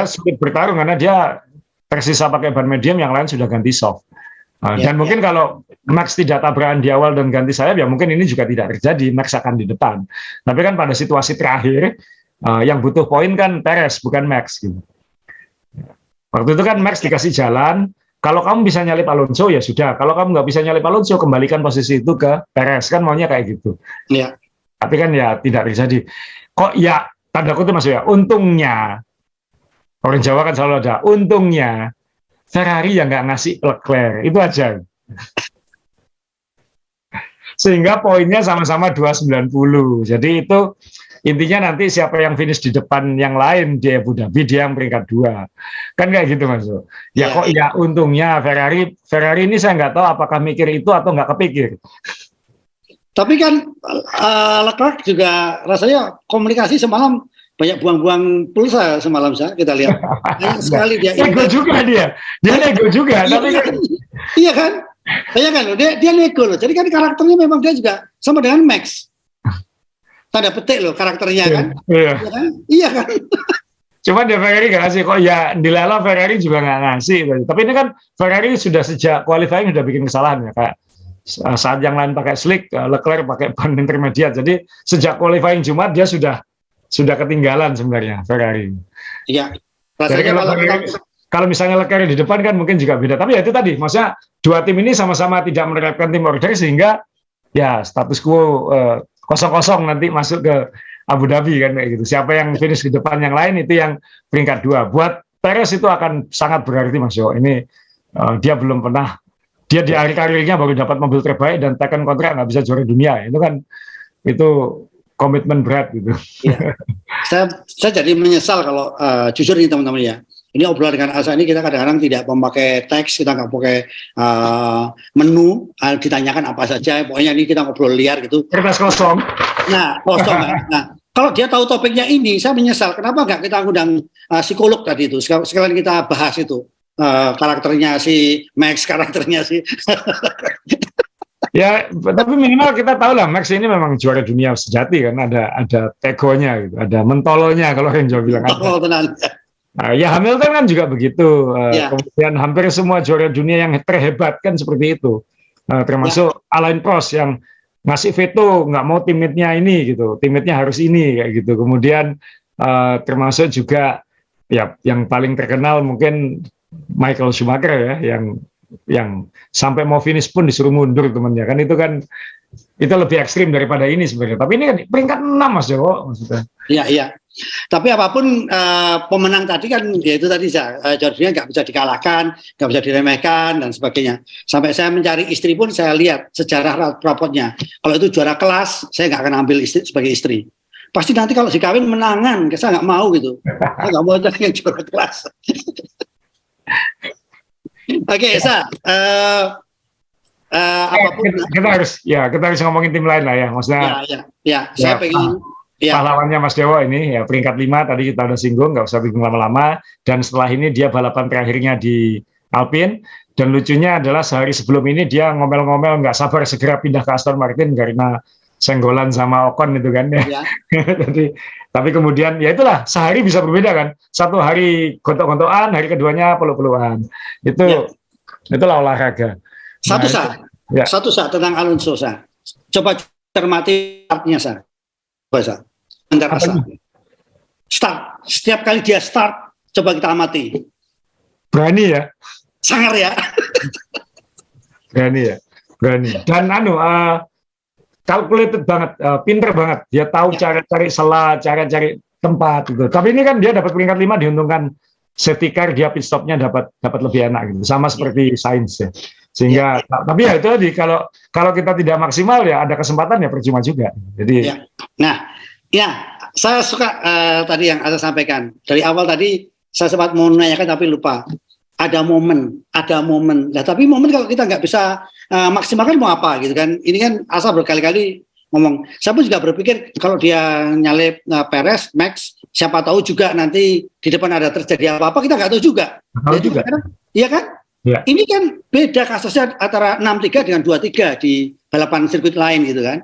sulit bertarung karena dia tersisa pakai ban medium, yang lain sudah ganti soft. Dan mungkin kalau Max tidak tabrakan di awal dan ganti sayap, ya mungkin ini juga tidak terjadi, Max akan di depan. Tapi kan pada situasi terakhir, yang butuh poin kan Perez, bukan Max. Gitu. Waktu itu kan Max dikasih jalan, kalau kamu bisa nyalip Alonso ya sudah, kalau kamu nggak bisa nyalip Alonso, kembalikan posisi itu ke Perez, kan maunya kayak gitu. Ya. Tapi kan ya tidak terjadi. Kok ya, tanda kutip Mas ya, untungnya, orang Jawa kan selalu ada, untungnya, Ferrari yang nggak ngasih Leclerc, itu aja. Sehingga poinnya sama-sama 290. Jadi itu intinya nanti siapa yang finish di depan yang lain di Abu Dhabi, dia yang peringkat 2. Kan kayak gitu Mas. Ya kok ya untungnya Ferrari ini saya nggak tahu apakah mikir itu atau nggak kepikir. Tapi kan Leclerc juga rasanya komunikasi semalam banyak buang-buang pulsa semalam kita lihat. Banyak sekali dia. Nego juga dia nego juga. Tapi kan, iya kan? Bayangkan loh, dia nego loh. Jadi kan karakternya memang dia juga sama dengan Max. Tanda petik loh karakternya kan. Iya kan? Iya kan? Cuma dia Ferrari nggak ngasih, kok ya dilala Ferrari juga nggak ngasih. Tapi ini kan Ferrari sudah sejak qualifying sudah bikin kesalahan ya, kayak saat yang lain pakai slick, Leclerc pakai ban intermediate. Jadi sejak qualifying Jumat dia sudah ketinggalan sebenarnya Ferrari. Iya. Jadi kalau misalnya Leclerc di depan kan mungkin juga beda. Tapi ya itu tadi, maksudnya dua tim ini sama-sama tidak menerapkan tim order sehingga ya status quo 0-0 nanti masuk ke Abu Dhabi kan kayak gitu. Siapa yang finish di depan yang lain itu yang peringkat 2. Buat Perez itu akan sangat berarti Mas Yo. Ini dia belum pernah, dia di akhir karirnya baru dapat mobil terbaik dan tekan kontrak nggak bisa juara dunia. Itu kan komitmen berat gitu. Ya. Saya jadi menyesal kalau jujur nih teman-teman ya. Ini obrolan dengan Asa ini kita kadang-kadang tidak memakai teks, kita nggak pakai menu, ditanyakan apa saja, pokoknya ini kita ngobrol liar gitu. Kertas kosong. Nah, kosong. Nah, kalau dia tahu topiknya ini, saya menyesal. Kenapa nggak kita undang psikolog tadi itu, sekalian kita bahas itu karakternya si Max, karakternya si. Ya, tapi minimal kita tahu lah Max ini memang juara dunia sejati kan, ada tegonya gitu, ada mentolonya kalau yang Jawa bilang. Oh, tenang. Ya Hamilton kan juga begitu. Kemudian hampir semua juara dunia yang terhebat kan seperti itu. Termasuk Alain Prost yang ngasih veto, nggak mau teammate-nya ini gitu, teammate-nya harus ini kayak gitu. Kemudian termasuk juga ya yang paling terkenal mungkin Michael Schumacher ya, yang sampai mau finish pun disuruh mundur temannya kan, itu lebih ekstrim daripada ini sebenarnya. Tapi ini kan peringkat 6 Mas Joko maksudnya. Iya. Tapi apapun pemenang tadi kan ya itu tadi jadinya nggak bisa dikalahkan, nggak bisa diremehkan dan sebagainya. Sampai saya mencari istri pun saya lihat sejarah rapotnya. Kalau itu juara kelas, saya nggak akan ambil istri sebagai istri. Pasti nanti kalau dikawin menangan, saya nggak mau gitu. Saya nggak mau cari yang juara kelas. Oke, apapun kita harus ngomongin tim lain lah ya, maksudnya. Saya pengen. Pahlawannya Mas Dewo ini ya peringkat 5 tadi kita udah singgung, nggak usah bingung lama-lama. Dan setelah ini dia balapan terakhirnya di Alpine. Dan lucunya adalah sehari sebelum ini dia ngomel-ngomel nggak sabar segera pindah ke Aston Martin karena senggolan sama Ocon itu kan ya. Jadi, tapi kemudian ya itulah sehari bisa berbeda kan. Satu hari gontok-gontokan, hari keduanya peluk-pelukan. Itulah olahraga. Satu saat tentang Alonso coba cermati artinya bahasa antara start, setiap kali dia start coba kita amati, berani ya, sangar ya. berani dan calculated banget, pinter banget, dia tahu cara cari celah, cara cari tempat gitu. Tapi ini kan dia dapat peringkat 5 diuntungkan safety car, dia pit stopnya dapat lebih enak gitu, sama seperti Sainz ya. Sehingga tapi ya itu tadi, kalau kita tidak maksimal ya ada kesempatan ya percuma juga. Jadi saya suka tadi yang Asa sampaikan. Dari awal tadi saya sempat mau menanyakan tapi lupa. Ada momen. Nah, tapi momen kalau kita nggak bisa maksimalkan mau apa gitu kan. Ini kan Asa berkali-kali ngomong. Saya pun juga berpikir kalau dia nyalip Perez, Max, siapa tahu juga nanti di depan ada terjadi apa-apa, kita nggak tahu juga. Iya kan? Ya. Ini kan beda kasusnya antara 6-3 dengan 2-3 di balapan sirkuit lain gitu kan.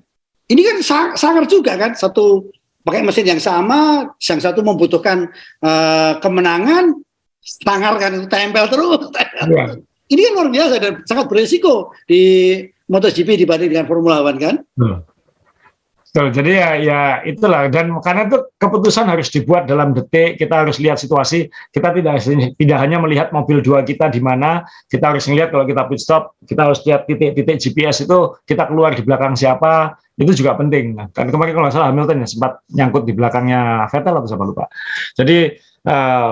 Ini kan sangar juga kan, satu pakai mesin yang sama, yang satu membutuhkan kemenangan, sangar kan tempel terus. Ya. Ini kan luar biasa dan sangat berisiko di MotoGP dibanding dengan Formula One kan. Betul, jadi ya itulah, dan karena itu keputusan harus dibuat dalam detik, kita harus lihat situasi, kita tidak hanya melihat mobil 2 kita di mana, kita harus melihat kalau kita pit stop, kita harus lihat titik-titik GPS itu, kita keluar di belakang siapa, itu juga penting. Nah, kan kemarin kalau nggak salah Hamilton ya sempat nyangkut di belakangnya Vettel atau siapa lupa. Jadi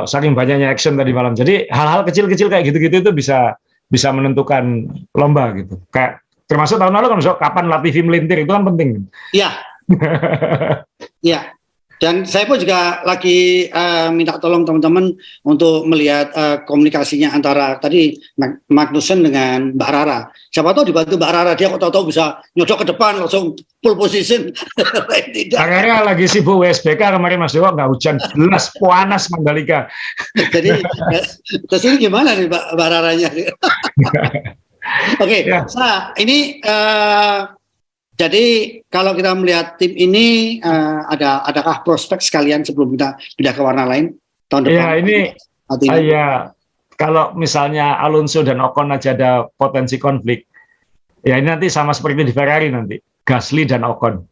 saking banyaknya action tadi malam, jadi hal-hal kecil-kecil kayak gitu-gitu itu bisa menentukan lomba gitu. Kayak termasuk tahun lalu kan kapan Latifi melintir itu kan penting. Iya. Ya, dan saya pun juga lagi minta tolong teman-teman untuk melihat komunikasinya antara tadi Magnussen dengan Mbak Rara. Siapa tahu dibantu Mbak Rara, dia kok tahu bisa nyodok ke depan langsung pole position. Karena lagi sibuk WSBK kemarin Mas Dewa, nggak hujan, jelas panas Mandalika. Jadi terus ini gimana nih Mbak Raranya? Oke, ini jadi kalau kita melihat tim ini adakah prospek sekalian sebelum kita pindah ke warna lain tahun depan? Kalau misalnya Alonso dan Ocon aja ada potensi konflik, Ya ini nanti sama seperti di Ferrari nanti, Gasly dan Ocon.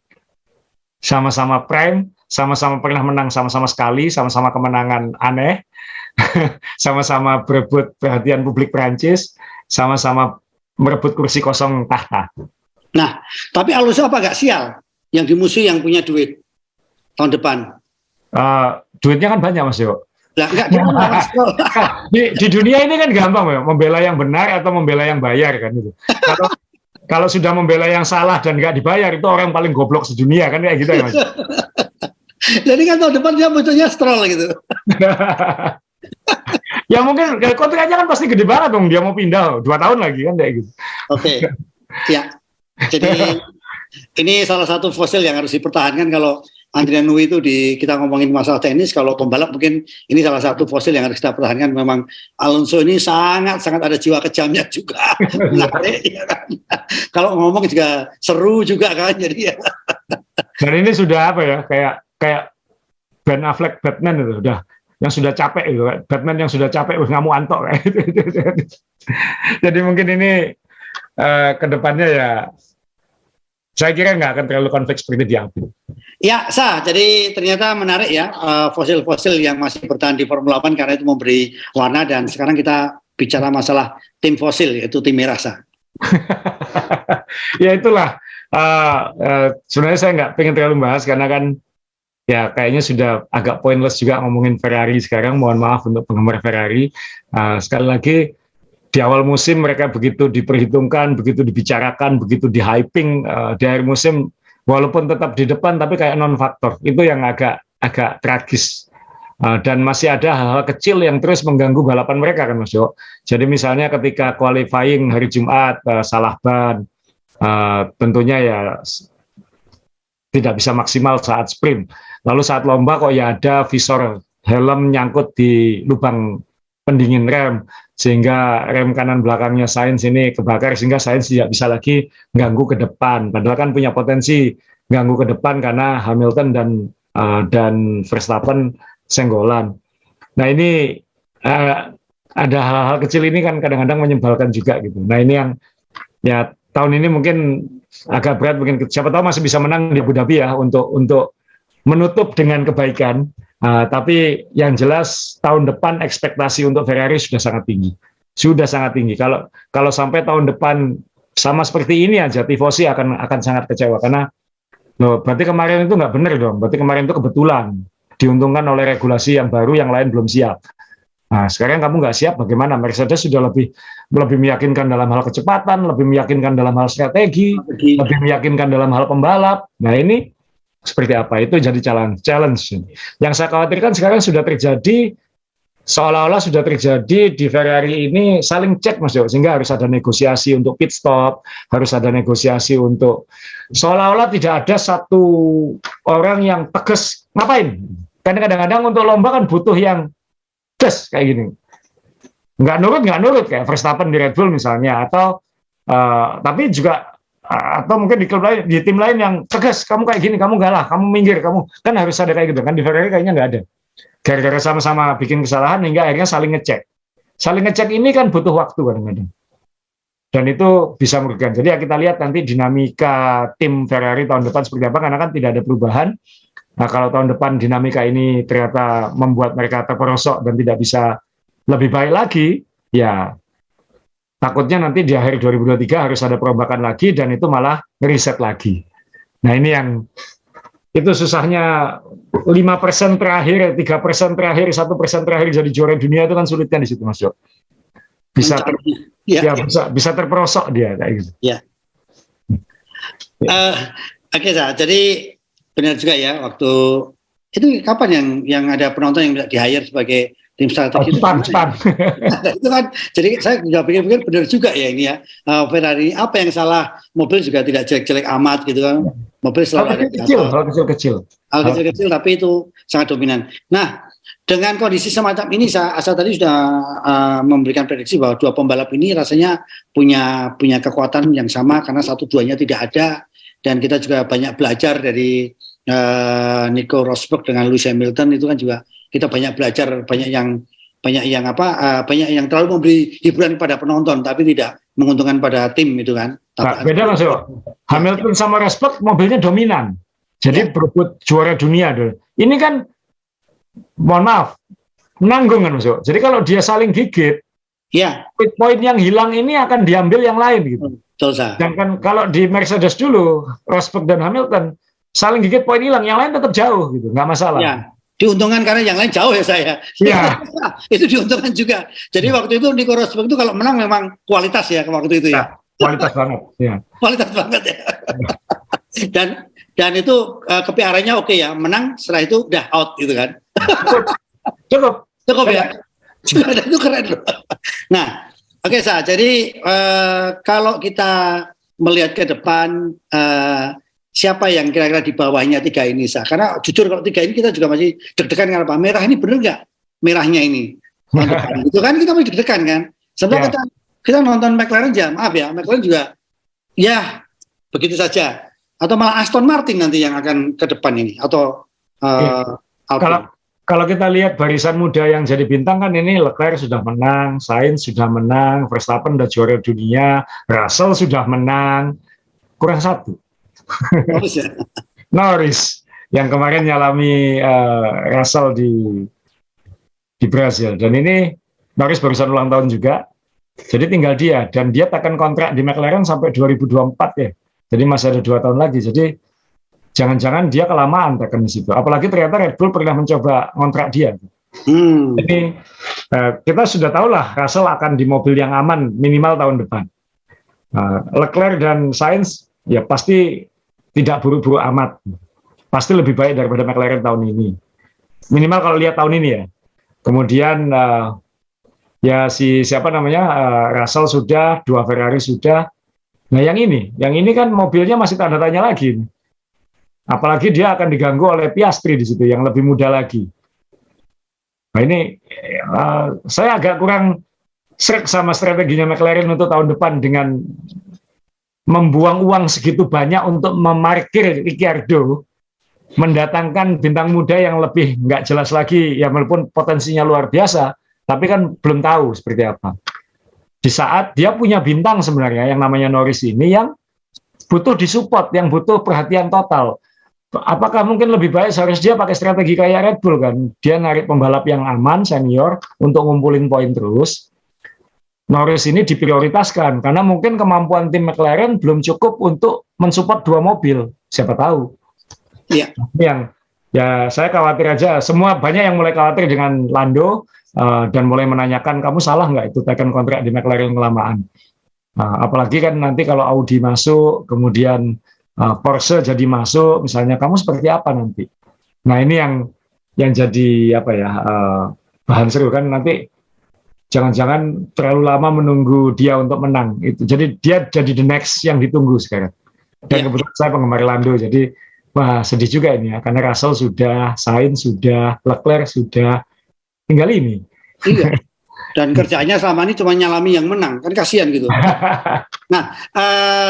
Sama-sama prime, sama-sama pernah menang sama-sama sekali, sama-sama kemenangan aneh, sama-sama berebut perhatian publik Prancis, sama-sama merebut kursi kosong tahta. Nah, tapi Alonso apa nggak sial yang dimusuhi yang punya duit tahun depan? Duitnya kan banyak Mas Yo. Lah, enggak, dia melawan Stroll. Di dunia ini kan gampang ya, membela yang benar atau membela yang bayar kan itu. Kalau sudah membela yang salah dan nggak dibayar itu orang paling goblok sedunia kan kayak gitu ya Mas. Jadi kan tahun depan dia butuhnya Stroll gitu. Ya mungkin kontraknya kan pasti gede banget dong, dia mau pindah 2 tahun lagi kan kayak gitu. Oke. Ya. Jadi ini salah satu fosil yang harus dipertahankan kalau Adrian Newey itu kita ngomongin masalah teknis, kalau pembalap mungkin ini salah satu fosil yang harus kita pertahankan. Memang Alonso ini sangat-sangat ada jiwa kejamnya juga. Menarik, ya kan? Kalau ngomong juga seru juga kan, jadi ya. Dan ini sudah apa ya, kayak Ben Affleck Batman itu udah yang sudah capek itu, Batman yang sudah capek nggak mau antok kayak gitu. Jadi mungkin ini kedepannya ya saya kira nggak akan terlalu konflik seperti di Alpine. Ya, jadi ternyata menarik ya, fosil-fosil yang masih bertahan di Formula 1 karena itu memberi warna. Dan sekarang kita bicara masalah tim fosil, yaitu tim merah. Ya itulah, sebenarnya saya nggak pengen terlalu bahas karena kan ya kayaknya sudah agak pointless juga ngomongin Ferrari sekarang. Mohon maaf untuk penggemar Ferrari. Sekali lagi, di awal musim mereka begitu diperhitungkan, begitu dibicarakan, begitu di-hyping, di akhir musim walaupun tetap di depan tapi kayak non-faktor. Itu yang agak tragis. Dan masih ada hal-hal kecil yang terus mengganggu balapan mereka kan Mas Jo. Jadi misalnya ketika qualifying hari Jumat salah ban, tentunya ya tidak bisa maksimal saat sprint. Lalu saat lomba kok ya ada visor helm nyangkut di lubang pendingin rem, sehingga rem kanan belakangnya Sainz ini kebakar, sehingga Sainz tidak bisa lagi ganggu ke depan. Padahal kan punya potensi ganggu ke depan karena Hamilton dan Verstappen senggolan. Nah ini ada hal-hal kecil ini kan kadang-kadang menyebalkan juga gitu. Nah ini yang ya tahun ini mungkin agak berat, mungkin siapa tahu masih bisa menang di Abu Dhabi ya untuk menutup dengan kebaikan. Tapi yang jelas tahun depan ekspektasi untuk Ferrari sudah sangat tinggi. Kalau sampai tahun depan sama seperti ini aja, tifosi akan sangat kecewa karena berarti kemarin itu nggak benar dong. Berarti kemarin itu kebetulan diuntungkan oleh regulasi yang baru, yang lain belum siap. Nah, sekarang kamu nggak siap, bagaimana? Mercedes sudah lebih meyakinkan dalam hal kecepatan, lebih meyakinkan dalam hal strategi, lebih meyakinkan dalam hal pembalap. Nah ini seperti apa? Itu jadi challenge. Yang saya khawatirkan sekarang sudah terjadi, seolah-olah sudah terjadi di Ferrari ini saling cek Mas Jo, sehingga harus ada negosiasi untuk pit stop, harus ada negosiasi untuk seolah-olah tidak ada satu orang yang tegas ngapain. Karena kadang-kadang untuk lomba kan butuh yang tegas kayak gini. Nggak nurut kayak Verstappen di Red Bull misalnya, atau tapi juga atau mungkin di klub lain, di tim lain yang tegas, kamu kayak gini, kamu galah, kamu minggir, kamu kan harus ada kayak gitu kan. Di Ferrari kayaknya nggak ada. Gara-gara sama-sama bikin kesalahan hingga akhirnya saling ngecek. Saling ngecek ini kan butuh waktu kadang-kadang. Dan itu bisa merugikan. Jadi ya kita lihat nanti dinamika tim Ferrari tahun depan seperti apa, karena kan tidak ada perubahan. Nah kalau tahun depan dinamika ini ternyata membuat mereka terperosok dan tidak bisa lebih baik lagi, ya takutnya nanti di akhir 2023 harus ada perombakan lagi dan itu malah riset lagi. Nah ini yang itu susahnya 5% terakhir, 3% terakhir, 1% terakhir jadi juara dunia itu kan sulitnya di situ Mas Jo. Bisa bisa terperosok dia kayak gitu. Ya. Oke, jadi benar juga ya, waktu itu kapan yang ada penonton yang bisa di-hire sebagai tim strategi Jepang. Itu kan, jadi saya juga pikir-pikir benar juga ya ini ya, Ferrari apa yang salah, mobil juga tidak jelek-jelek amat gitu kan, mobil selalu ada hal kecil tapi itu sangat dominan. Nah dengan kondisi semacam ini saya tadi sudah memberikan prediksi bahwa dua pembalap ini rasanya punya kekuatan yang sama karena 1-2-nya tidak ada, dan kita juga banyak belajar dari Nico Rosberg dengan Lewis Hamilton. Itu kan juga kita banyak belajar, banyak yang terlalu memberi hiburan kepada penonton tapi tidak menguntungkan pada tim itu kan. Nah, beda Mas Yo. Hamilton sama Rosberg mobilnya dominan. Jadi berebut juara dunia dulu. Ini kan mohon maaf, menanggung kan Mas Yo. Jadi kalau dia saling gigit, poin yang hilang ini akan diambil yang lain gitu. Sedangkan kalau di Mercedes dulu, Rosberg dan Hamilton saling gigit poin hilang, yang lain tetap jauh gitu, nggak masalah. Ya, diuntungkan karena yang lain jauh ya saya. Iya. Itu diuntungkan juga. Jadi waktu itu Nico Rosberg itu kalau menang memang kualitas ya waktu itu ya. Kualitas banget. Ya. Kualitas banget ya. dan itu kepiarannya oke ya, menang setelah itu udah out gitu kan. Cukup ya. Itu keren loh. Nah, oke Sa. Jadi kalau kita melihat ke depan siapa yang kira-kira di bawahnya 3 ini Sa? Karena jujur kalau 3 ini kita juga masih deg-degan karena merah ini bener nggak merahnya ini? Itu kan kita masih deg-degan kan. Sebab kita nonton McLaren aja, maaf ya, McLaren juga ya begitu saja. Atau malah Aston Martin nanti yang akan ke depan ini atau kalau kita lihat barisan muda yang jadi bintang kan ini Leclerc sudah menang, Sainz sudah menang, Verstappen sudah juara dunia, Russell sudah menang, kurang 1. Norris yang kemarin nyalami Russell di Brasil, dan ini Norris barusan ulang tahun juga, jadi tinggal dia, dan dia akan kontrak di McLaren sampai 2024 ya, jadi masih ada 2 tahun lagi. Jadi jangan-jangan dia kelamaan tekan di situ. Apalagi ternyata Red Bull pernah mencoba kontrak dia. Jadi kita sudah tahu lah Russell akan di mobil yang aman minimal tahun depan. Leclerc dan Sainz ya pasti tidak buru-buru amat. Pasti lebih baik daripada McLaren tahun ini. Minimal kalau lihat tahun ini ya. Kemudian ya Russell sudah, 2 Ferrari sudah. Nah yang ini kan mobilnya masih tanda tanya lagi. Apalagi dia akan diganggu oleh Piastri di situ yang lebih muda lagi. Nah ini saya agak kurang srek sama strateginya McLaren untuk tahun depan dengan membuang uang segitu banyak untuk memarkir Ricciardo, mendatangkan bintang muda yang lebih nggak jelas lagi, ya walaupun potensinya luar biasa, tapi kan belum tahu seperti apa. Di saat dia punya bintang sebenarnya yang namanya Norris ini yang butuh disupport, yang butuh perhatian total. Apakah mungkin lebih baik seharusnya dia pakai strategi kayak Red Bull kan? Dia narik pembalap yang aman, senior, untuk ngumpulin poin terus. Norris ini diprioritaskan karena mungkin kemampuan tim McLaren belum cukup untuk mensupport 2 mobil. Siapa tahu. Iya. Yang ya saya khawatir aja. Semua banyak yang mulai khawatir dengan Lando dan mulai menanyakan kamu salah nggak itu tekan kontrak di McLaren kelamaan. Apalagi kan nanti kalau Audi masuk, kemudian Porsche jadi masuk, misalnya kamu seperti apa nanti? Nah ini yang jadi bahan seru kan nanti. Jangan-jangan terlalu lama menunggu dia untuk menang. Jadi dia jadi the next yang ditunggu sekarang. Dan kebetulan saya penggemar Lando, jadi wah sedih juga ini ya, karena Russell sudah, Sainz sudah, Leclerc sudah, tinggal ini. Iya. Dan kerjanya selama ini cuma nyalami yang menang, kan kasihan gitu. Nah,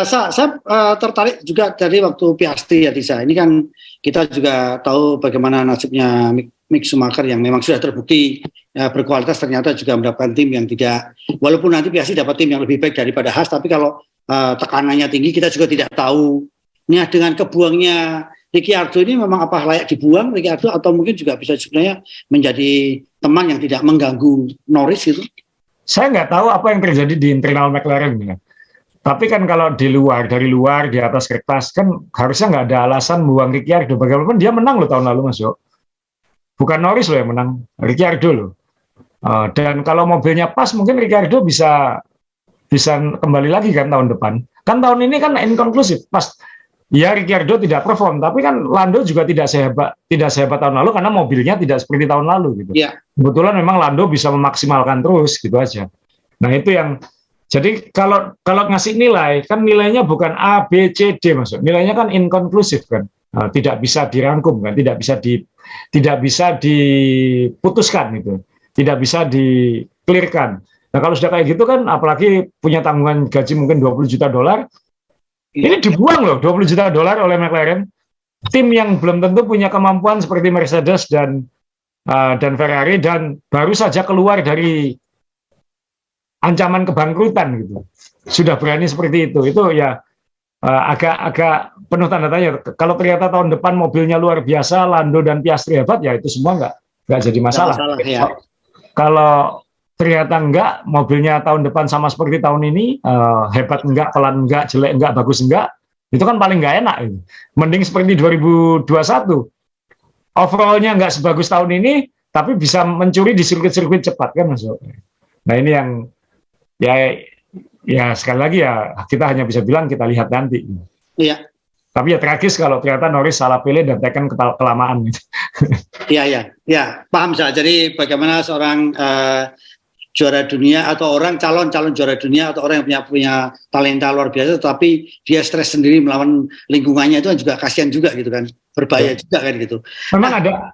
saya tertarik juga dari waktu Piastri ya Tisa. Ini kan kita juga tahu bagaimana nasibnya Mick Schumacher yang memang sudah terbukti berkualitas, ternyata juga mendapatkan tim yang tidak, walaupun nanti Piastri dapat tim yang lebih baik daripada Haas, tapi kalau tekanannya tinggi kita juga tidak tahu. Nah, dengan kebuangnya Ricciardo ini memang apa layak dibuang Ricciardo, atau mungkin juga bisa sebenarnya menjadi teman yang tidak mengganggu Norris gitu? Saya nggak tahu apa yang terjadi di internal McLaren ya. Tapi kan kalau dari luar di atas kertas kan harusnya nggak ada alasan buang Ricciardo. Bagaimanapun dia menang loh tahun lalu Mas Yo. Bukan Norris loh yang menang, Ricciardo loh. Dan kalau mobilnya pas mungkin Ricciardo bisa kembali lagi kan tahun depan. Kan tahun ini kan inkonklusif. Pas ya Ricciardo tidak perform, tapi kan Lando juga tidak sehebat tahun lalu karena mobilnya tidak seperti tahun lalu gitu. Yeah. Kebetulan memang Lando bisa memaksimalkan terus gitu aja. Nah itu yang jadi kalau ngasih nilai kan nilainya bukan A, B, C, D maksud. Nilainya kan inkonklusif kan. Tidak bisa dirangkum kan, tidak bisa diputuskan gitu. Tidak bisa di-clearkan. Nah, kalau sudah kayak gitu kan apalagi punya tanggungan gaji mungkin $20 juta. Ini dibuang loh $20 juta oleh McLaren. Tim yang belum tentu punya kemampuan seperti Mercedes dan Ferrari dan baru saja keluar dari ancaman kebangkrutan gitu. Sudah berani seperti itu ya agak penuh tanda tanya. Kalau ternyata tahun depan mobilnya luar biasa, Lando dan Piastri hebat, ya itu semua nggak jadi masalah. Ya. Kalau ternyata enggak, mobilnya tahun depan sama seperti tahun ini, hebat enggak, pelan enggak, jelek enggak, bagus enggak, itu kan paling nggak enak. Gitu. Mending seperti 2021, overallnya nggak sebagus tahun ini, tapi bisa mencuri di sirkuit-sirkuit cepat kan, Mas. Nah ini yang ya sekali lagi ya kita hanya bisa bilang kita lihat nanti. Iya. Tapi ya tragis kalau ternyata Norris salah pilih dan tekan kelamaan. Gitu. Iya, paham saya. Jadi bagaimana seorang juara dunia atau calon juara dunia atau orang yang punya talenta luar biasa, tapi dia stres sendiri melawan lingkungannya, itu kan juga kasihan juga gitu kan, berbahaya juga kan gitu. Memang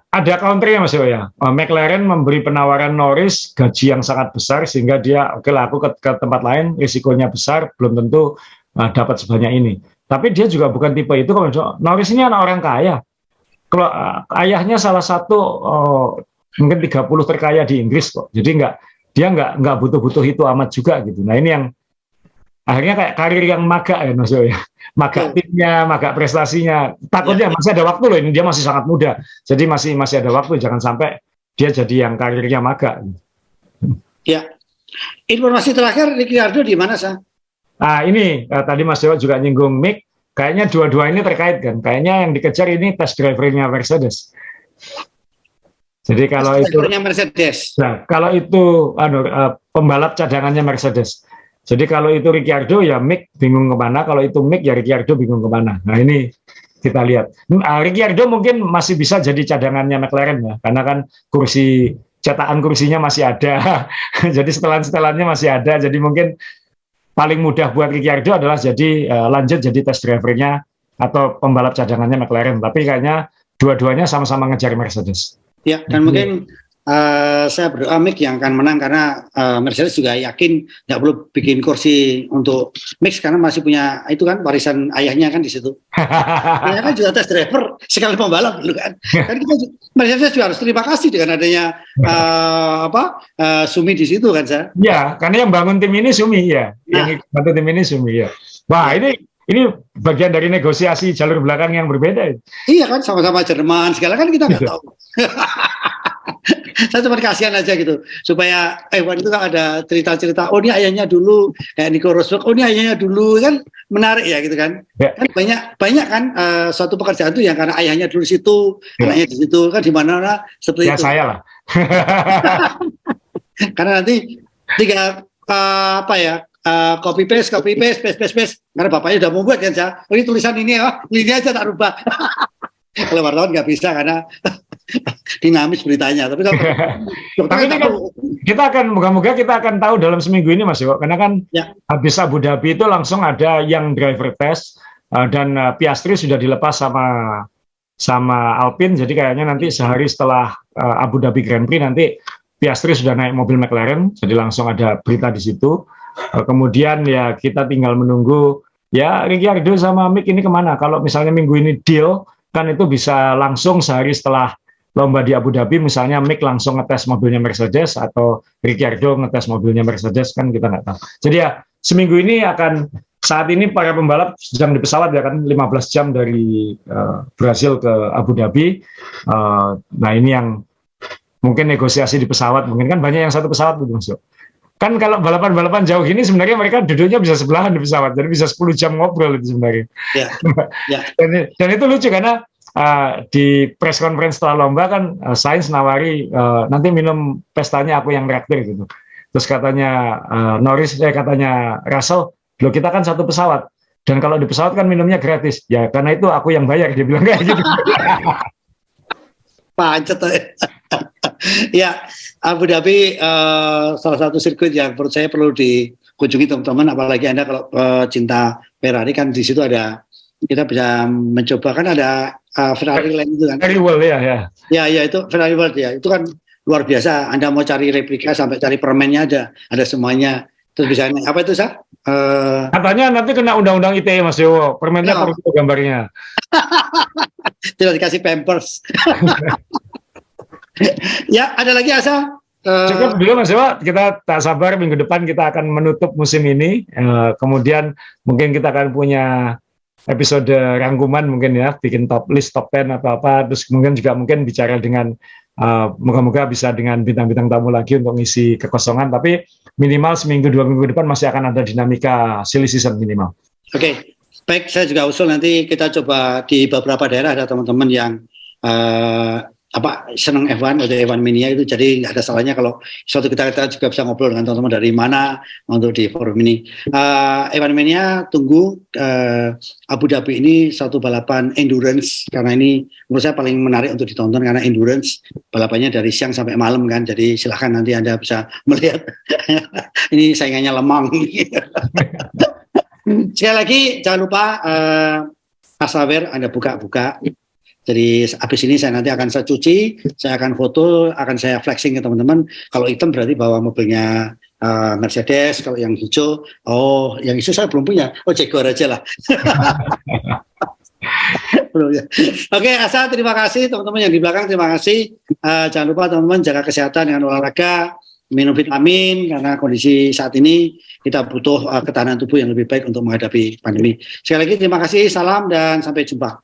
ada counternya Mas Yo ya. McLaren memberi penawaran Norris gaji yang sangat besar sehingga dia oke lah aku ke tempat lain, risikonya besar, belum tentu dapat sebanyak ini. Tapi dia juga bukan tipe itu. Norris ini anak orang kaya. Kalau ayahnya salah satu mungkin 30 terkaya di Inggris kok. Jadi dia nggak butuh-butuh itu amat juga gitu. Nah ini yang akhirnya kayak karir yang maga ya Mas Yo ya. Maga timnya, maga prestasinya. Takutnya masih ada waktu loh, ini dia masih sangat muda. Jadi masih ada waktu, jangan sampai dia jadi yang karirnya maga. Ya. Informasi terakhir Ricciardo di mana, Sa? Nah ini tadi Mas Dewa juga nyinggung Mick, kayaknya dua-dua ini terkait kan. Kayaknya yang dikejar ini test driver-nya Mercedes. Jadi kalau itu Mercedes. Nah, kalau itu pembalap cadangannya Mercedes. Jadi kalau itu Ricciardo ya Mick bingung kemana, kalau itu Mick ya Ricciardo bingung kemana. Nah ini kita lihat. Ricciardo mungkin masih bisa jadi cadangannya McLaren ya, karena kan cetakan kursinya masih ada. Jadi setelan-setelannya masih ada. Jadi mungkin paling mudah buat Ricciardo adalah lanjut jadi test driver-nya atau pembalap cadangannya McLaren. Tapi kayaknya dua-duanya sama-sama ngejar Mercedes. Ya, dan mungkin saya berdoa Mick yang akan menang karena Mercedes juga yakin nggak perlu bikin kursi untuk Mick karena masih punya itu kan warisan ayahnya kan di situ. Ayahnya kan juga test driver sekali pembalap dulu kan. Kan kita Mercedes juga harus terima kasih dengan adanya Sumi di situ kan saya. Ya, karena yang bangun tim ini Sumi ya, yang bantu tim ini Sumi ya. Wah ini bagian dari negosiasi jalur belakang yang berbeda. Iya kan, sama-sama Jerman segala kan kita nggak tahu. Saya cuma kasihan aja gitu supaya F1 itu kan ada cerita-cerita ini ayahnya dulu kayak Nico Rosberg, ini ayahnya dulu kan menarik ya gitu kan. Kan banyak kan suatu pekerjaan itu yang karena ayahnya dulu di situ, anaknya di situ kan di mana seperti itu. Saya lah. Karena nanti tinggal copy paste karena bapaknya udah membuat kan saya. Ini tulisan ini aja tak rubah. Kalau wartawan nggak bisa karena dinamis beritanya. Tapi kita akan moga-moga kita akan tahu dalam seminggu ini Mas Yo. Karena kan habis Abu Dhabi itu langsung ada yang driver test dan Piastri sudah dilepas sama Alpine. Jadi kayaknya nanti sehari setelah Abu Dhabi Grand Prix nanti Piastri sudah naik mobil McLaren. Jadi langsung ada berita di situ. Kemudian ya kita tinggal menunggu ya Ricciardo sama Mick ini kemana. Kalau misalnya minggu ini deal kan itu bisa langsung sehari setelah lomba di Abu Dhabi misalnya Mick langsung ngetes mobilnya Mercedes atau Ricciardo ngetes mobilnya Mercedes kan kita nggak tahu. Jadi ya seminggu ini saat ini para pembalap sedang di pesawat ya kan 15 jam dari Brasil ke Abu Dhabi. Nah ini yang mungkin negosiasi di pesawat mungkin kan banyak yang satu pesawat gitu Mas. Kan kalau balapan-balapan jauh gini sebenarnya mereka duduknya bisa sebelahan di pesawat, jadi bisa 10 jam ngobrol itu sebenarnya. Ya. Dan itu lucu karena di press conference setelah lomba kan Sainz nawari nanti minum pestanya aku yang traktir gitu. Terus katanya katanya Russell, loh kita kan satu pesawat dan kalau di pesawat kan minumnya gratis. Ya karena itu aku yang bayar, dia bilang kayak gitu. Pancet. Ya, Abu Dhabi salah satu sirkuit yang menurut saya perlu dikunjungi teman-teman, apalagi Anda kalau cinta Ferrari kan di situ kita bisa mencoba kan ada Ferrari Land itu kan. Ferrari World ya. Ya itu Ferrari World ya. Itu kan luar biasa. Anda mau cari replika sampai cari permennya ada semuanya. Terus bisa apa itu Sa? Katanya nanti kena undang-undang ITE Mas Yo. Permennya perlu gambarnya. Tidak dikasih pampers. Ya, ada lagi Asa? Cukup dulu Mas Dewa, kita tak sabar minggu depan kita akan menutup musim ini. Kemudian mungkin kita akan punya episode rangkuman mungkin ya, bikin top list, top 10 atau apa. Terus mungkin bicara dengan, moga-moga bisa dengan bintang-bintang tamu lagi untuk ngisi kekosongan. Tapi minimal seminggu, 2 minggu depan masih akan ada dinamika silly season minimal. Oke, baik, saya juga usul nanti kita coba di beberapa daerah ada teman-teman yang senang F1 atau F1 Mania itu, jadi nggak ada salahnya kalau suatu kita juga bisa ngobrol dengan teman-teman dari mana untuk di forum ini. F1 Mania tunggu Abu Dhabi ini satu balapan endurance, karena ini menurut saya paling menarik untuk ditonton karena endurance balapannya dari siang sampai malam kan, jadi silahkan nanti Anda bisa melihat ini saingannya lemang. Sekali lagi jangan lupa Mas Sawer Anda buka-buka. Jadi habis ini saya nanti akan saya cuci, saya akan foto, akan saya flexing ke teman-teman. Kalau hitam berarti bawa mobilnya Mercedes, kalau yang hijau, yang hijau saya belum punya, Jaguar aja lah. Oke, Asa, terima kasih teman-teman yang di belakang, terima kasih. Jangan lupa teman-teman jaga kesehatan dengan olahraga, minum vitamin, karena kondisi saat ini kita butuh ketahanan tubuh yang lebih baik untuk menghadapi pandemi. Sekali lagi terima kasih, salam dan sampai jumpa.